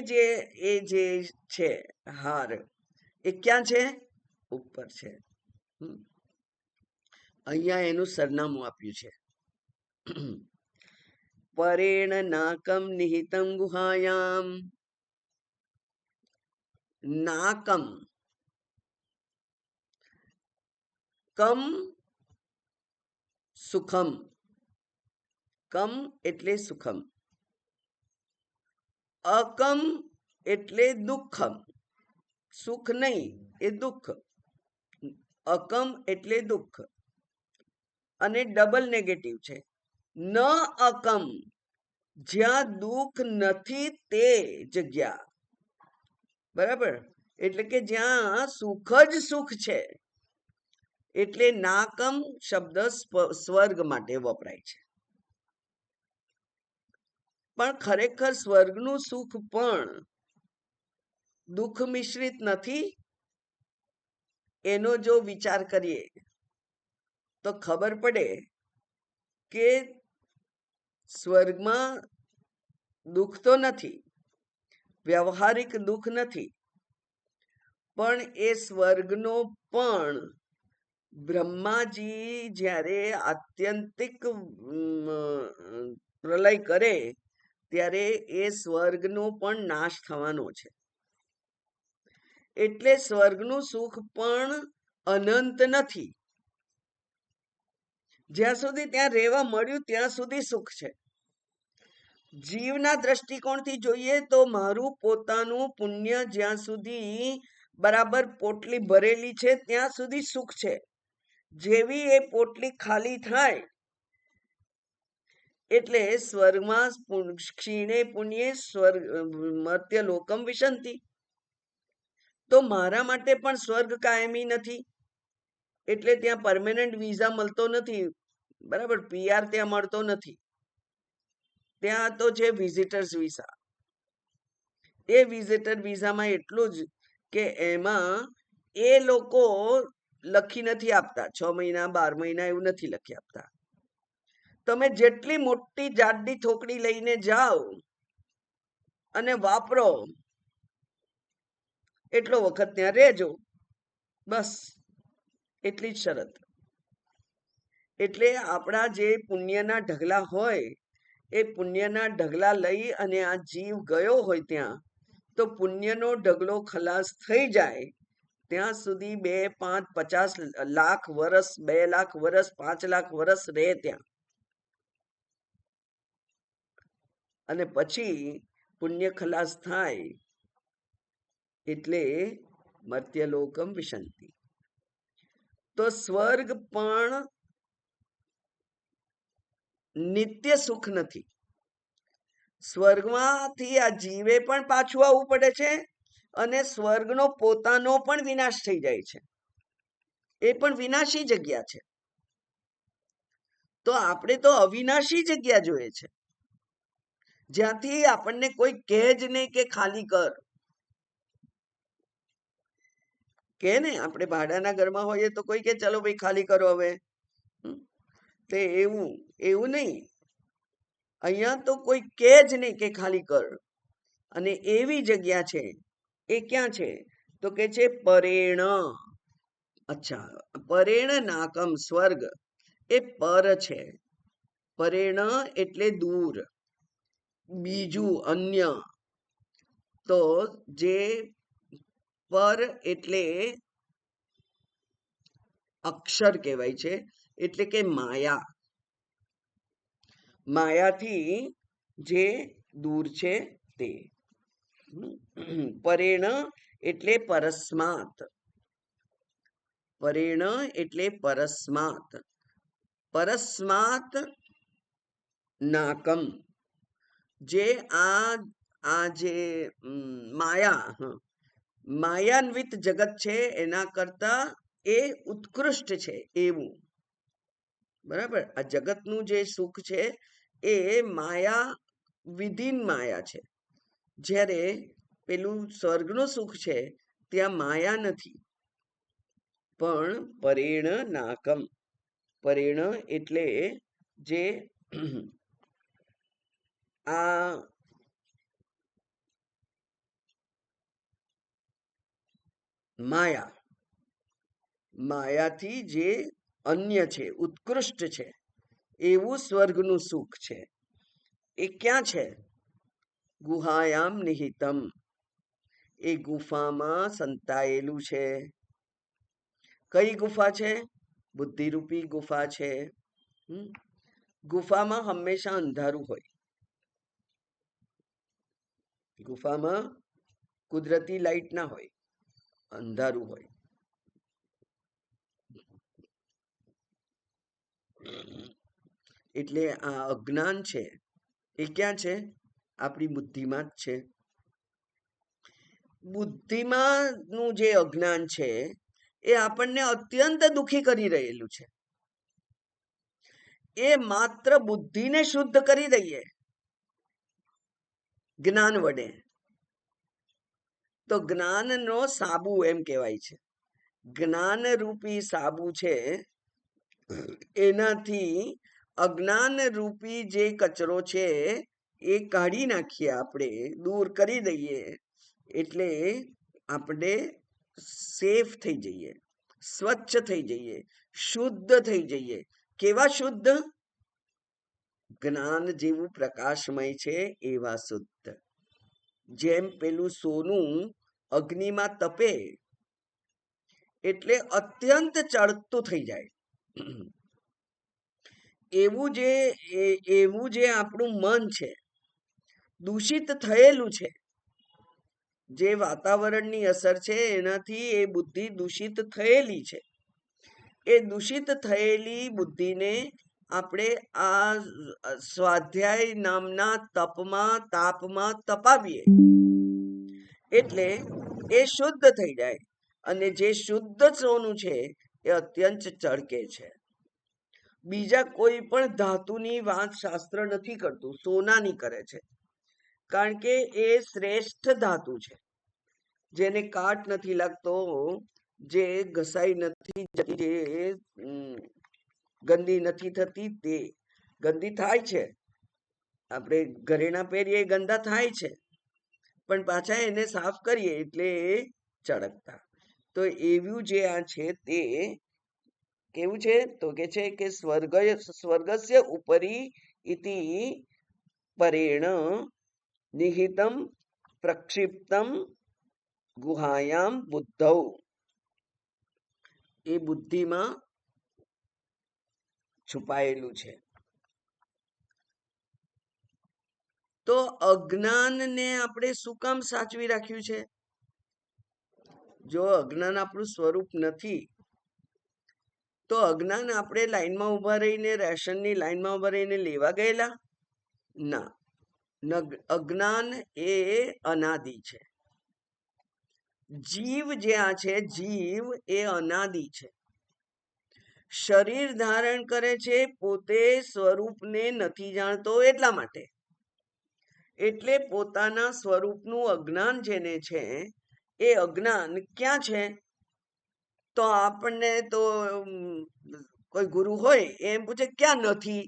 જે છે હાર, એ ક્યાં છે? ઉપર છે. અહીંયા એનું સરનામું આપ્યું છે. પરેણ નાકમ નિહિતમ ગુહાયામ. નાકમ, કમ સુખમ. કમ એટલે સુખમ, અકમ એટલે દુઃખમ. સુખ નહીં, એ દુઃખ. અકમ એટલે દુઃખ, અને ડબલ નેગેટિવ છે. ન અકમ, જ્યાં દુઃખ નથી તે જગ્યા, બરાબર, એટલે કે જ્યાં સુખ જ સુખ છે, એટલે નાકમ શબ્દ સ્વર્ગ માટે વપરાય છે. પણ ખરેખર સ્વર્ગનું સુખ પણ દુઃખ મિશ્રિત નથી. એનો જો વિચાર કરીએ તો ખબર પડે કે સ્વર્ગમાં દુઃખ તો નથી, વ્યવહારિક દુઃખ નથી, પણ એ સ્વર્ગનો પણ બ્રહ્માજી જ્યારે આત્યંતિક પ્રલય કરે ત્યારે એ સ્વર્ગનો પણ નાશ થવાનો છે. એટલે સ્વર્ગનું સુખ પણ અનંત નથી. જ્યાં સુધી ત્યાં રહેવા મળ્યું ત્યાં સુધી સુખ છે. જીવના દ્રષ્ટિકોણથી જોઈએ તો મારું પોતાનું પુણ્ય જ્યાં સુધી બરાબર પોટલી ભરેલી છે ત્યાં સુધી સુખ છે. જેવી એ પોટલી ખાલી થાય એટલે સ્વર્ગમાં ક્ષીણે પુણ્યે સ્વર્ગ મર્ત્ય લોકમ વિશંતિ. તો મારા માટે પણ સ્વર્ગ કાયમી નથી, એટલે ત્યાં પરમેનન્ટ વિઝા મળતો નથી, બરાબર, પીઆર ત્યાં મળતો નથી. ત્યાં તો છે વિઝિટર્સ વિઝા. એ વિઝિટર વિઝામાં એટલું જ કે એમાં એ લોકો લખી નથી આપતા 6 મહિના 12 મહિના એવું નથી લખી આપતા. તમે જેટલી મોટી જાડી થોકડી લઈને જાઓ અને વાપરો એટલો વખત ત્યાં રહેજો, બસ એટલી જ શરત. એટલે આપણા જે પુણ્યના ઢગલા હોય એ પુણ્યના ઢગલા લઈ અને આ જીવ ગયો હોય ત્યાં, તો પુણ્યનો ઢગલો ખલાસ થઈ જાય ત્યાં સુધી 2, 5, 50 લાખ વર્ષ, 2 લાખ વર્ષ, 5 લાખ વર્ષ રહે ત્યાં. અને પછી પુણ્ય ખલાસ થાય એટલે મર્ત્યલોકમ વિશંતિ. તો સ્વર્ગ પણ નિત્ય સુખ નથી. સ્વર્ગમાંથી આ જીવે પણ પાછું આવવું પડે છે અને સ્વર્ગનો પોતાનો પણ વિનાશ થઈ જાય છે. એ પણ વિનાશી જગ્યા છે. તો આપણે તો અવિનાશી જગ્યા જોઈએ છે, જ્યાંથી આપણને કોઈ કહે જ નહીં કે ખાલી કર. કે ને આપણે ભાડાના ઘરમાં હોઈએ તો કોઈ કે ચલો ભાઈ ખાલી કરો હવે. તે એવું નહીં. અહીંયા તો કોઈ કહે જ નહીં કે ખાલી કર. અને એવી જગ્યા છે. એ ક્યાં છે? તો કે છે પરેણ. અચ્છા, પરેણ નાકમ સ્વર્ગ એ પર છે. પરેણ એટલે દૂર, બીજું, અન્ય. તો જે પર એટલે અક્ષર કહેવાય છે, એટલે કે માયા. માયાથી જે દૂર છે તે. પરેણ એટલે પરસ્માત. પરેણ એટલે પરસ્માત. પરસ્માત નાકમ. જે આ જે માયાન્વિત જગત છે એના કરતા એ ઉત્કૃષ્ટ છે એવું, બરાબર. આ જગતનું જે સુખ છે એ માયા વિધિન માયા છે, જ્યારે પેલું સ્વર્ગનું સુખ છે ત્યાં માયા નથી. પણ પરેણ નાકમ. પરેણ એટલે જે આ માયાથી જે અન્ય છે, ઉત્કૃષ્ટ છે એવું સ્વર્ગનું સુખ છે. એ ક્યાં છે? ગુહાયામ નિહિતમ. એ ગુફામાં સંતાયેલું છે. કઈ ગુફા છે? બુદ્ધિરૂપી ગુફા છે. ગુફામાં હંમેશા અંધારું હોય. ગુફામાં કુદરતી લાઈટ ના હોય, અંધારું હોય. એટલે આ અજ્ઞાન છે એ ક્યાં છે? આપણી બુદ્ધિમાં જ છે. બુદ્ધિમાં નું જે અજ્ઞાન છે એ આપણને અત્યંત દુઃખી કરી રહેલું છે. એ માત્ર બુદ્ધિને શુદ્ધ કરી દઈએ જ્ઞાન વડે તો જ્ઞાનનો સાબુ એમ કહેવાય છે. જ્ઞાન રૂપી સાબુ છે, એનાથી અજ્ઞાન રૂપી જે કચરો છે એ કાઢી નાખીએ, આપણે દૂર કરી દઈએ, એટલે આપણે સેફ થઈ જઈએ, સ્વચ્છ થઈ જઈએ, શુદ્ધ થઈ જઈએ. કેવા શુદ્ધ? જ્ઞાન જેવું પ્રકાશમય છે એવા શુદ્ધ. જેમ પેલું સોનું અગ્નિમાં તપે એટલે અત્યંત ચડતું થઈ જાય, એવું જે આપણું મન છે દૂષિત થયેલું છે, જે વાતાવરણની અસર છે એનાથી એ બુદ્ધિ દૂષિત થયેલી છે. એ દૂષિત થયેલી બુદ્ધિને આપણે આ સ્વાધ્યાય નામના તપમાં તાપમાં તપાવીએ એટલે એ શુદ્ધ થઈ જાય. અને જે શુદ્ધ સોનું છે એ અત્યંત ચળકે છે. બીજા કોઈ પણ ધાતુની વાત શાસ્ત્ર નથી કરતું, સોનાની કરે છે. કારણ કે એ શ્રેષ્ઠ ધાતુ છે, જેને કાટ નથી લાગતો, જે ઘસાઈ નથી જતી, જે ગંદી નથી થતી. તે ગંદી થાય છે, આપણે ઘરેણા પહેરીએ ગંદા થાય છે, પણ પાછા એને સાફ કરીએ એટલે ચળકતા. તો એવું જે આ છે તે કેવું છે? તો કે છે કે સ્વર્ગસ્ય ઉપરી ઇતિ પરેણ નિહિતમ પ્રક્ષિપ્તમ ગુહાયામ બુદ્ધૌ. એ બુદ્ધિમાં છુપાયેલું છે. તો અજ્ઞાનને આપણે શું કામ સાચવી રાખ્યું છે? જો અજ્ઞાન આપણું સ્વરૂપ નથી તો અજ્ઞાન આપણે લાઈનમાં ઉભા રહીને, રેશનની લાઈનમાં ઉભા રહીને લેવા ગયેલા? ના. અજ્ઞાન એ અનાદિ છે. જીવ જ્યાં છે, જીવ એ અનાદિ છે. શરીર ધારણ કરે છે, પોતે સ્વરૂપને નથી જાણતો એટલા માટે. એટલે પોતાના સ્વરૂપનું અજ્ઞાન જેને છે એ અજ્ઞાન ક્યાં છે? તો આપણને તો કોઈ ગુરુ હોય એમ પૂછે ક્યાં નથી?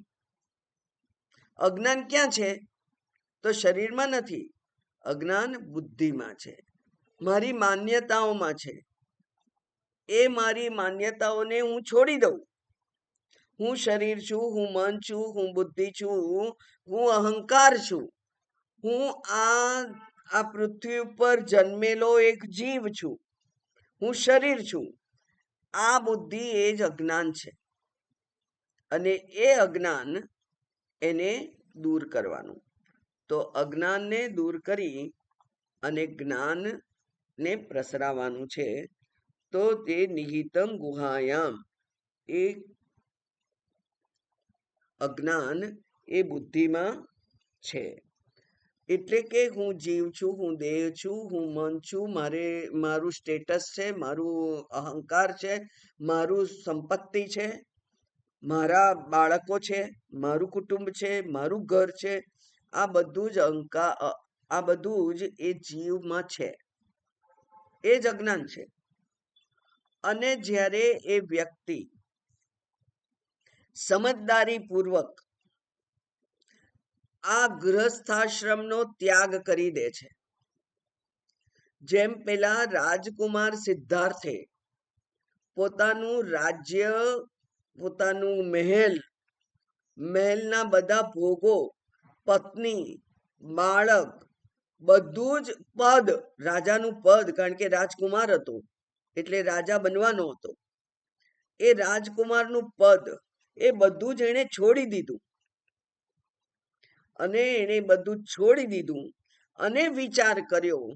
અજ્ઞાન ક્યાં છે? તો શરીરમાં નથી, અજ્ઞાન બુદ્ધિમાં છે, મારી માન્યતાઓમાં છે. એ મારી માન્યતાઓને હું છોડી દઉં. હું શરીર છું, હું મન છું, હું બુદ્ધિ છું, હું અહંકાર છું, હું આ પૃથ્વી ઉપર જન્મેલો એક જીવ છું, હું શરીર છું. આ બુદ્ધિ એ જ અજ્ઞાન છે. અને એ અજ્ઞાન એને દૂર કરવાનું. તો અજ્ઞાનને દૂર કરી અને જ્ઞાનને પ્રસરાવવાનું છે. તો તે નિહિતમ ગુહાયામ, એ અજ્ઞાન એ બુદ્ધિમાં છે. એટલે કે હું જીવ છું, હું દેહ છું, હું મન છું, મારું સ્ટેટસ છે, મારું અહંકાર છે, મારું સંપત્તિ છે, મારા બાળકો છે, મારું કુટુંબ છે, મારું ઘર છે. આ બધું જ આ બધું જ એ જીવમાં છે. એ જ અજ્ઞાન છે. અને જ્યારે એ વ્યક્તિ સમજદારી પૂર્વક આ ગૃહસ્થાશ્રમનો ત્યાગ કરી દે છે, જેમ પેલા રાજકુમાર સિદ્ધાર્થે પોતાનું રાજ્ય, પોતાનું મહેલના બધા ભોગો, પત્ની, બાળક, બધું જ પદ, રાજાનું પદ, કારણ કે રાજકુમાર હતો એટલે રાજા બનવાનો હતો, એ રાજકુમારનું પદ એ બધું જ એને છોડી દીધું. અને એને બધું છોડી દીધું અને વિચાર કર્યો,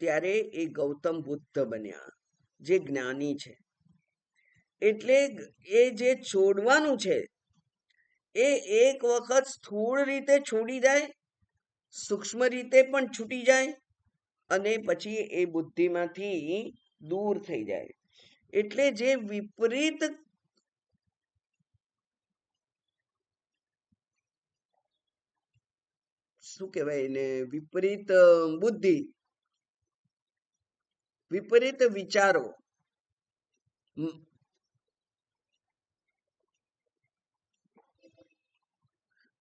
ત્યારે એ ગૌતમ બુદ્ધ બન્યા, જે જ્ઞાની છે. એટલે એ જે છોડવાનું છે એ એક વખત સ્થૂળ રીતે છોડી જાય, સૂક્ષ્મ રીતે પણ છૂટી જાય અને પછી એ બુદ્ધિમાંથી દૂર થઈ જાય. એટલે જે વિપરીત શું કહેવાય એને, વિપરીત બુદ્ધિ, વિપરીત વિચારો,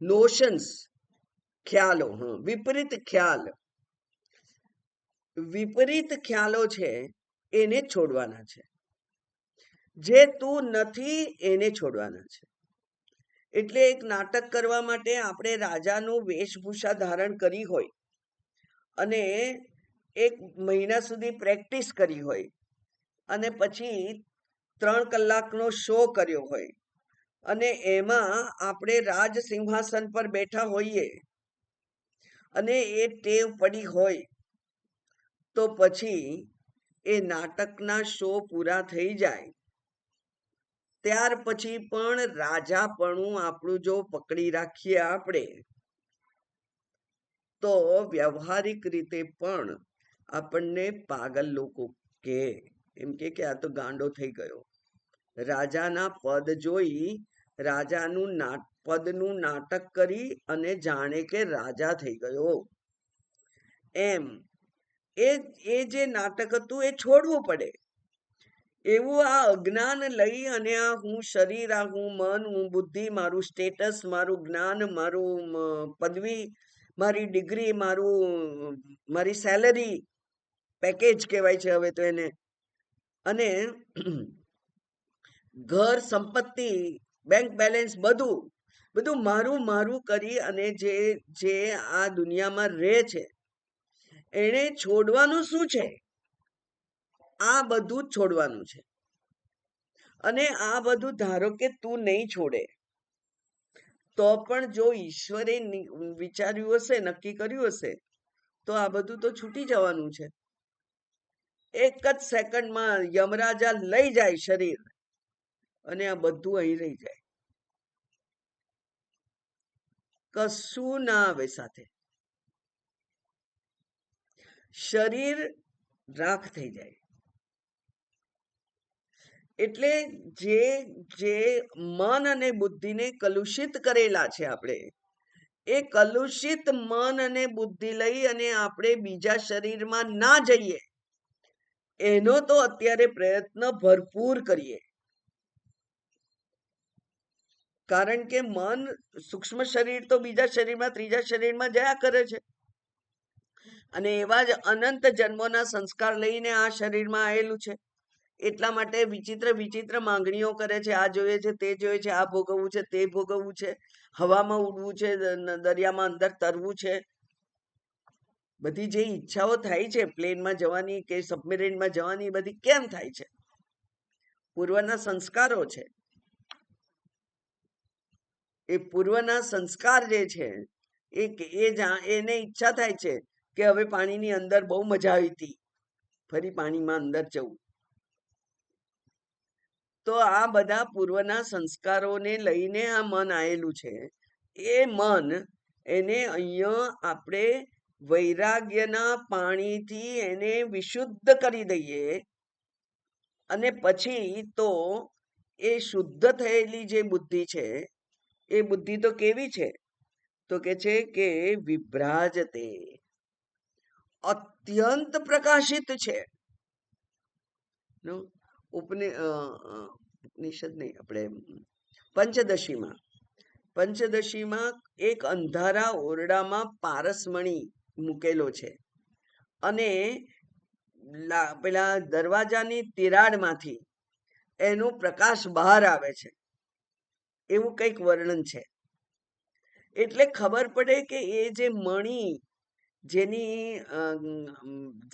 નોશન્સ, ખ્યાલો, વિપરીત ખ્યાલ, વિપરીત ખ્યાલો છે એને છોડવાના છે. જે તું નથી એને છોડવાના છે. એટલે એક નાટક કરવા માટે આપણે રાજાનું વેશભૂષા ધારણ કરી હોય અને 1 મહિના સુધી પ્રેક્ટિસ કરી હોય અને પછી 3 કલાકનો શો કર્યો હોય અને એમાં આપણે રાજ સિંહાસન પર બેઠા હોઈએ અને એ ટેવ પડી હોય, તો પછી એ નાટકના શો પૂરા થઈ જાય ત્યાર પછી પણ રાજાપણું આપણું જો પકડી રાખીએ આપણે, તો વ્યવહારિક રીતે પણ આપણને પાગલ લોકો કે એમ કે આ તો ગાંડો થઈ ગયો. રાજાના પદ જોઈ રાજાનું પદનું નાટક કરી અને જાણે કે રાજા થઈ ગયો એમ. એ જે નાટક હતું એ છોડવું પડે. એવું આ અજ્ઞાન લઈ અને આ હું શરીર, આ હું મન, હું બુદ્ધિ, મારું સ્ટેટસ, મારું જ્ઞાન, મારું પદવી, મારી ડિગ્રી, મારી સેલરી, પેકેજ કહેવાય છે હવે તો એને, અને ઘર, સંપત્તિ, બેંક બેલેન્સ, બધું મારું મારું કરી અને જે આ દુનિયામાં રહે છે એને છોડવાનું શું છે? આ બધું જ છોડવાનું છે. અને આ બધું ધારો કે તું નહીં છોડે તો પણ જો ઈશ્વરે વિચાર્યું હશે, નક્કી કર્યું હશે, તો આ બધું તો છૂટી જવાનું છે. એક જ સેકન્ડમાં યમરાજા લઈ જાય શરીર અને આ બધું અહીં રહી જાય, કશું ના આવે સાથે. શરીર રાખ થઈ જાય. એટલે જે મન અને બુદ્ધિને કલુષિત કરેલા છે આપણે, એ કલુષિત મન અને બુદ્ધિ લઈ અને આપણે બીજા શરીરમાં ના જઈએ એનો તો અત્યારે પ્રયત્ન ભરપૂર કરીએ. કારણ કે મન, સૂક્ષ્મ શરીર તો બીજા શરીરમાં, ત્રીજા શરીરમાં જયા કરે છે અને એવા જ અનંત જન્મોના સંસ્કાર લઈને આ શરીરમાં આવેલું છે. એટલા માટે વિચિત્ર વિચિત્ર માંગણીઓ કરે છે. આ જોઈએ છે, તે જોઈએ છે, આ ભોગવવું છે, તે ભોગવવું છે, હવામાં ઉડવું છે, દરિયામાં અંદર તરવું છે. બધી જે ઈચ્છાઓ થાય છે પ્લેનમાં જવાની કે સબમરીનમાં જવાની, બધી કેમ થાય છે? પૂર્વના સંસ્કારો છે. એ પૂર્વના સંસ્કાર જે છે એને ઈચ્છા થાય છે કે હવે પાણીની અંદર બહુ મજા આવી હતી, ફરી પાણીમાં અંદર જવું. તો આ બધા પૂર્વના સંસ્કારોને લઈને આ મન આવેલું છે. એ મન એને અહીંયા આપણે વૈરાગ્યના પાણીથી એને વિશુદ્ધ કરી દઈએ અને પછી તો એ શુદ્ધ થયેલી જે બુદ્ધિ છે, એ બુદ્ધિ તો કેવી છે? તો કે છે કે વિભ્રાજતે, અત્યંત પ્રકાશિત છે. ઉપનિષદ નહીં, આપણે પંચદશીમાં એક અંધારા ઓરડામાં પારસમણી મૂકેલો છે અને પેલા દરવાજાની તિરાડમાંથી એનો પ્રકાશ બહાર આવે છે, એવું કંઈક વર્ણન છે. એટલે ખબર પડે કે એ જે મણી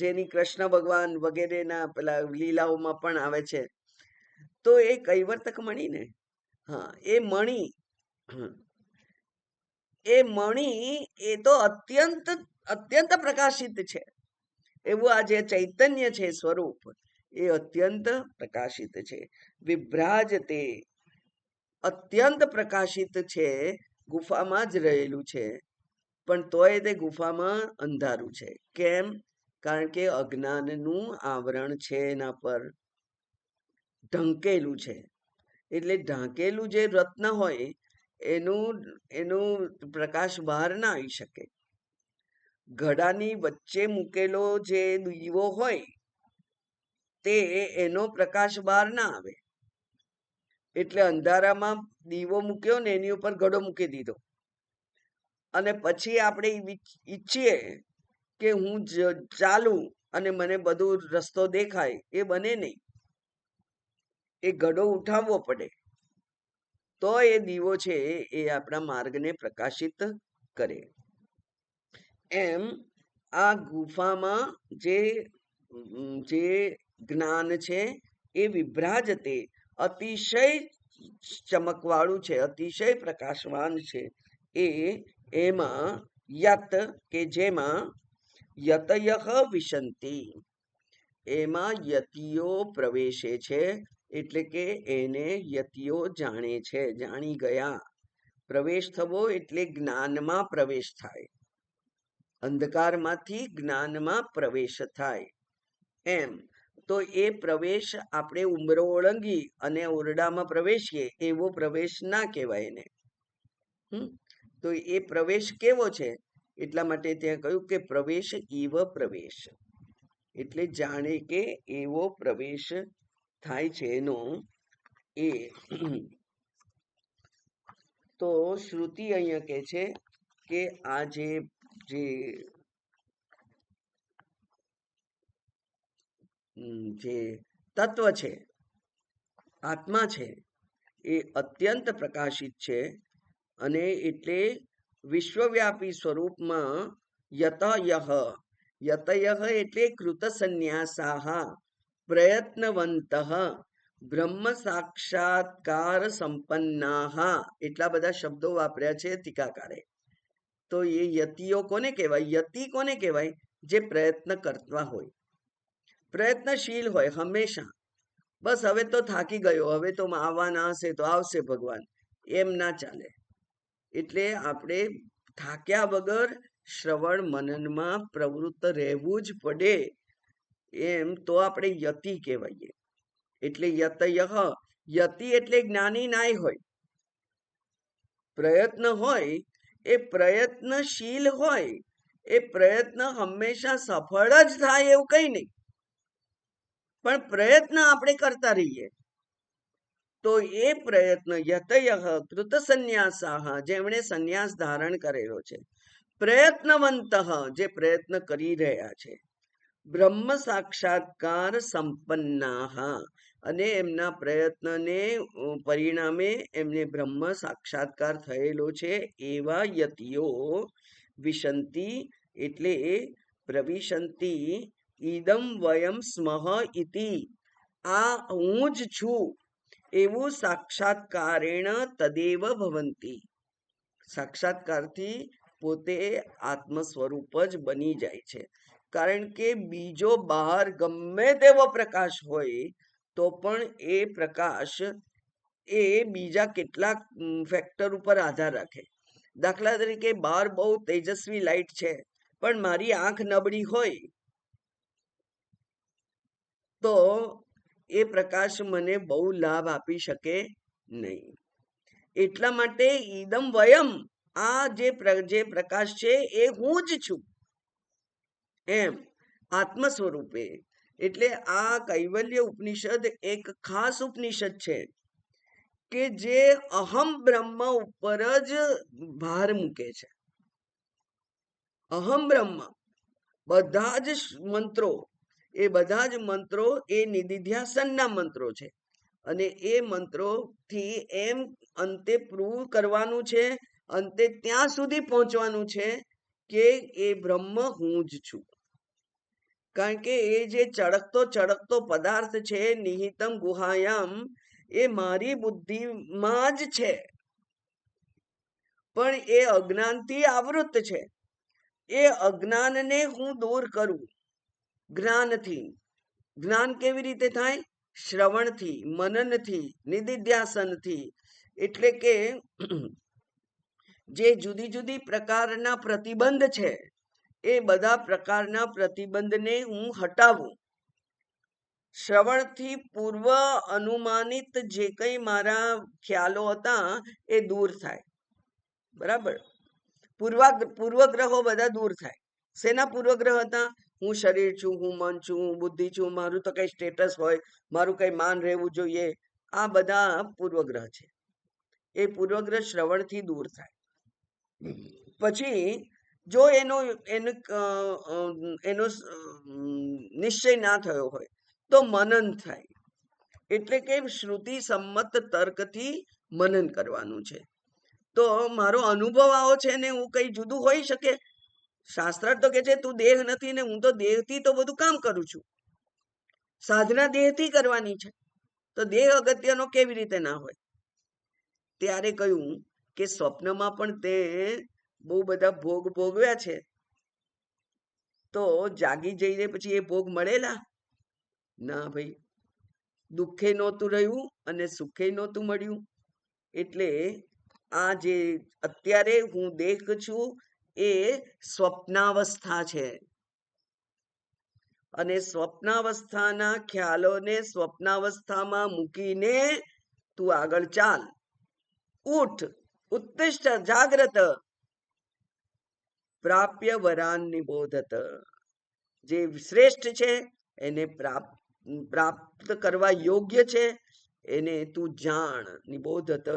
જેની કૃષ્ણ ભગવાન વગેરેના પેલા લીલાઓમાં પણ આવે છે, તો એ કૈવર્તક મણી ને, હા, એ મણી એ તો અત્યંત પ્રકાશિત છે. એવું આ જે ચૈતન્ય છે સ્વરૂપ, એ અત્યંત પ્રકાશિત છે. વિભ્રાજતે, અત્યંત પ્રકાશિત છે, ગુફામાં જ રહેલું છે, પણ તોય તે ગુફામાં અંધારું છે. કેમ? કારણ કે અજ્ઞાનનું આવરણ છે, એના પર ઢંકેલું છે. એટલે ઢાંકેલું જે રત્ન હોય એનું એનું પ્રકાશ બહાર ના આવી શકે. ઘડાની વચ્ચે મૂકેલો જે દીવો હોય તે એનો પ્રકાશ બહાર ના આવે. એટલે અંધારામાં દીવો મૂક્યો ને એની ઉપર ઘડો મૂકી દીધો અને પછી આપણે ઈચ્છીએ કે હું ચાલું અને મને બધું રસ્તો દેખાય, એ બને નહીં. એ ઘડો ઉઠાવવો પડે તો એ દીવો છે એ આપણા માર્ગને પ્રકાશિત કરે. એમ આ ગુફામાં જે જ્ઞાન છે એ વિભ્રાજતે અતિશય ચમકવાળું છે, અતિશય પ્રકાશવાન છે. એમાં યત કે જેમાં યતયઃ વિશંતિ, એમાં યતિઓ પ્રવેશે છે. એટલે કે એને યતિઓ જાણે છે, જાણી ગયા. પ્રવેશ થવો એટલે જ્ઞાનમાં પ્રવેશ થાય, અંધકારમાંથી જ્ઞાનમાં પ્રવેશ થાય. એમ તો એ પ્રવેશ આપણે ઉંબરો ઓળંગી અને ઓરડામાં પ્રવેશીએ એવો પ્રવેશ ના કહેવાય એને. તો એ પ્રવેશ કેવો છે? એટલા માટે ત્યાં કહ્યું કે પ્રવેશ ઈવ પ્રવેશ, એટલે જાણે કે એવો પ્રવેશ થાય છે એનો. એ તો શ્રુતિ અહીંયા કહે છે કે આ જે તત્વ છે, આત્મા છે, એ અત્યંત પ્રકાશિત છે. અને એટલે વિશ્વવ્યાપી સ્વરૂપમાં યતયઃ એટલે કૃત સંન્યાસાહ પ્રયત્નવંત બ્રહ્મ સાક્ષાત્કાર સંપન્નાહ, એટલા બધા શબ્દો વાપર્યા છે ટીકાકારે. તો એ યતિઓ કોને કહેવાય? યતિ કોને કહેવાય? જે પ્રયત્ન કરતા હોય, પ્રયત્નશીલ હોય હંમેશા. બસ હવે તો થાકી ગયો, હવે તો આવવાના હશે તો આવશે ભગવાન, એમ ના ચાલે. એટલે આપણે થાક્યા વગર શ્રવણ મનનમાં પ્રવૃત્ત રહેવું જ પડે. એમ તો આપણે યતિ કહેવાઈએ. એટલે યતયઃ, યતિ એટલે જ્ઞાની નાય હોય. પ્રયત્ન હોય એ પ્રયત્નશીલ હોય, એ પ્રયત્ન હંમેશા સફળ જ થાય એવું કઈ નહીં, પણ પ્રયત્ન આપણે કરતા રહીએ. તો એ પ્રયત્ન યતયઃ કૃત સંન્યાસાહ, જેમણે સંન્યાસ ધારણ કરેલો છે. પ્રયત્નવંત, જે પ્રયત્ન કરી રહ્યા છે. બ્રહ્મ સાક્ષાત્કાર સંપન્નાહ, અને એમના પ્રયત્નને પરિણામે એમને બ્રહ્મ સાક્ષાત્કાર થયેલો છે. એવા યતિઓ વિશંતિ એટલે પ્રવિશંતિ ઈદમ વયમ સ્મઃ ઇતિ, આ હું જ છું એવું સાક્ષાત્કારેણ તદેવ ભવંતિ, સાક્ષાત્કારથી પોતે આત્મ સ્વરૂપ જ બની જાય છે. કારણ કે બીજો બહાર ગમે તેવો પ્રકાશ હોય તો પણ એ પ્રકાશ એ બીજા કેટલાક ફેક્ટર ઉપર આધાર રાખે. દાખલા તરીકે બહાર બહુ તેજસ્વી લાઈટ છે, પણ મારી આંખ નબળી હોય તો એ પ્રકાશ મને બહુ લાભ આપી શકે નહીં. એટલા માટે ઈદમ વયમ, આ જે પ્રકાશ છે એ હું જ છું, એમ આત્મ સ્વરૂપે. એટલે આ કૈવલ્ય ઉપનિષદ એક ખાસ ઉપનિષદ છે કે જે અહમ બ્રહ્મ ઉપર જ ભાર મૂકે છે. અહમ બ્રહ્મ, બધા જ મંત્રો, એ બધા જ મંત્રો એ નિધિધ્યાસનના મંત્રો છે. અને એ મંત્રોથી એમ અંતે પ્રૂવ કરવાનું છે, અંતે ત્યાં સુધી પહોંચવાનું છે કે એ બ્રહ્મ હું જ છું. કારણ કે એ જે ચળકતો પદાર્થ છે નિહિતમ ગુહાયામ, એ મારી બુદ્ધિમાં જ છે, પણ એ અજ્ઞાનથી આવૃત છે. એ અજ્ઞાનને હું દૂર કરું જ્ઞાનથી. જ્ઞાન કેવી રીતે થાય? શ્રવણથી, મનનથી, નિધિધ્યાસનથી. એટલે કે જે જુદી જુદી પ્રકારના પ્રતિબંધ છે એ બધા પ્રકારના પ્રતિબંધને હું હટાવું. શ્રવણથી પૂર્વ અનુમાનિત જે કંઈ મારા ખ્યાલો હતા એ દૂર થાય. બરાબર. પૂર્વગ્રહો બધા દૂર થાય. શેના પૂર્વગ્રહ હતા? હું શરીર છું, હું મન છું, હું બુદ્ધિ છું, મારું તો કઈ સ્ટેટસ હોય, મારું કઈ માન રહેવું જોઈએ, આ બધા પૂર્વગ્રહ છે. એ પૂર્વગ્રહ શ્રવણથી દૂર થાય. પછી જો એનો નિશ્ચય ના થયો હોય તો મનન થાય. એટલે કે શ્રુતિ સંમત તર્કથી મનન કરવાનું છે. તો મારો અનુભવ આવો છે ને હું કઈ જુદું હોઈ શકે? શાસ્ત્ર તો કે છે તું દેહ નથી ને હું તો દેહથી તો બધું કામ કરું છું. સાધના દેહથી કરવાની છે, તો દેહ અગત્યનો કેવી રીતે ના હોય? ત્યારે કહ્યું કે સ્વપ્નમાં પણ તે બહુ બધા ભોગ ભોગવ્યા છે, તો જાગી જઈને પછી એ ભોગ મળેલા? ના ભાઈ, દુઃખે નહોતું રહ્યું અને સુખે નહોતું મળ્યું. એટલે આ જે અત્યારે હું દેહ છું એ સ્વપ્નાવસ્થા છે, અને સ્વપ્નાવસ્થાના ખ્યાલોને સ્વપ્નાવસ્થામાં મૂકીને તું આગળ ચાલ. ઉઠ, ઉત્તિષ્ઠ, જાગ્રત, પ્રાપ્ય વરાન નિબોધત. જે શ્રેષ્ઠ છે એને પ્રાપ્ત કરવા યોગ્ય છે એને તું જાણ. નિબોધત,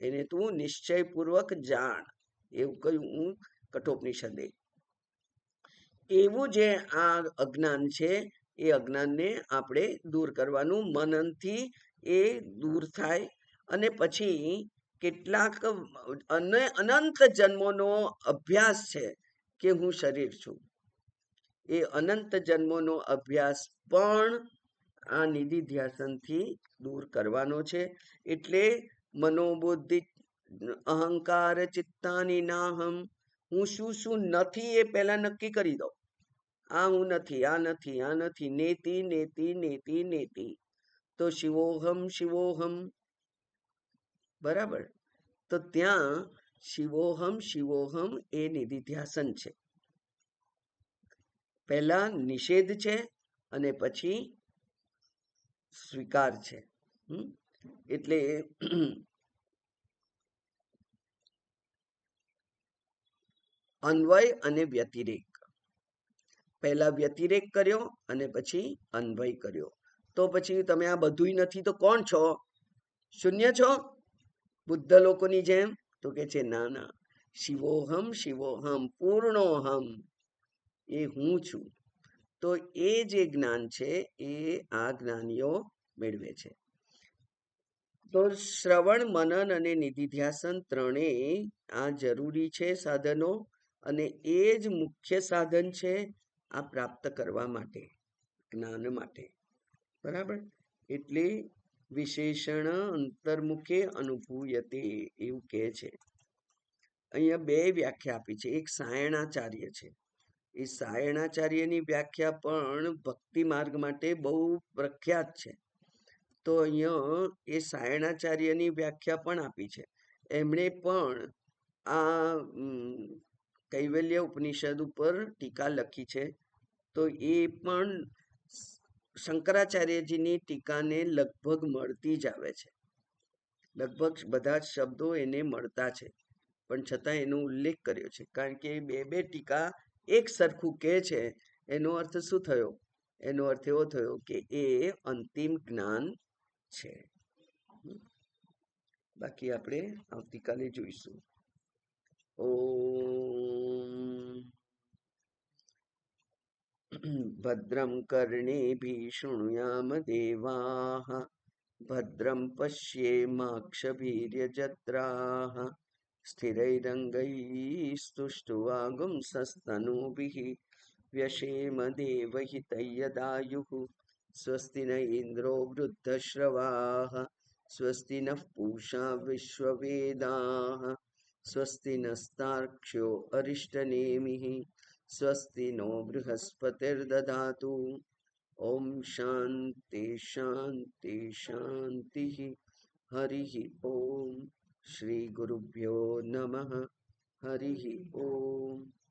એને તું નિશ્ચયપૂર્વક જાણ. એવું કહ્યું કઠોપનિષદે. એવું જે આ અજ્ઞાન છે એ અજ્ઞાનને આપણે દૂર કરવાનું, મનનથી એ દૂર થાય. અને પછી કેટલાક અનંત જન્મોનો અભ્યાસ છે કે હું શરીર છું. એ અનંત જન્મોનો અભ્યાસ પણ આ નિધિધ્યાસનથી દૂર કરવાનો છે. એટલે મનોબુદ્ધિ અહંકાર ચિત્તાની નાહમ, હું શું શું નથી એ પહેલા નક્કી કરી દો. આ હું નથી, આ નથી, આ નથી, નેતિ નેતિ નેતિ નેતિ, તો શિવોહમ શિવોહમ. બરાબર. તો ત્યાં શિવોહમ શિવોહમ એ નિધિધ્યાસન છે. પહેલા નિષેધ છે અને પછી સ્વીકાર છે. એટલે અન્વય અને વ્યતિરેક. પહેલા વ્યતિરેક કર્યો અને પછી અન્વય કર્યો. તો પછી તમે આ બધુંય નથી તો કોણ છો? શૂન્ય છો? બુદ્ધ લોકોની જેમ? તો કે છે ના ના, શિવોહમ શિવોહમ, પૂર્ણોહમ, એ હું છું. તો એ જે જ્ઞાન છે એ આ જ્ઞાનીઓ મેળવે છે. તો શ્રવણ, મનન અને નિધિધ્યાસન ત્રણેય આ જરૂરી છે સાધનો, અને એ જ મુખ્ય સાધન છે આ પ્રાપ્ત કરવા માટે, જ્ઞાન માટે. બરાબર. એટલે વિશેષણ અંતર્મુખે અનુભૂયતે એવું કહે છે. અહીંયા બે વ્યાખ્યા આપી છે. એક સાયણાચાર્ય છે. એ સાયણાચાર્યની વ્યાખ્યા પણ ભક્તિ માર્ગ માટે બહુ પ્રખ્યાત છે. તો અહીંયા એ સાયણાચાર્યની વ્યાખ્યા પણ આપી છે. એમણે પણ આ કૈવલ્ય ઉપનિષદ ઉપર ટીકા લખી છે. તો એ પણ શંકરાચાર્યજીની ટીકાને લગભગ મળતી જ આવે છે. લગભગ બધા જ શબ્દો એને મળતા છે, પણ છતાં એનો ઉલ્લેખ કર્યો છે. કારણ કે બે બે ટીકા એક સરખું કહે છે. એનો અર્થ શું થયો? એનો અર્થ એવો થયો કે એ અંતિમ જ્ઞાન છે. બાકી આપણે આવતીકાલે જોઈશું. ઓમ ભદ્રમ કર્ણેભિઃ શૃણુયામ દેવાઃ, ભદ્રમ પશ્યેમાક્ષભીર્યજત્રાઃ, સ્થિરૈરङ्गैस्तुष्टुवागुंसस्तनूभिः, व्यशेम देवहितैर्यदायुः. स्वस्ति न इन्द्रो वृद्धश्रवाः, स्वस्ति नः पूषा विश्ववेदाः, स्वस्ति नस्तार्क्ष्यो अरिष्टनेमिः, स्वस्ति नो बृहस्पतिर्दधातु. ओम शांति शांति शांति. हरि ओम. શ્રી ગુરુભ્યો નમઃ. હરિ ઓમ.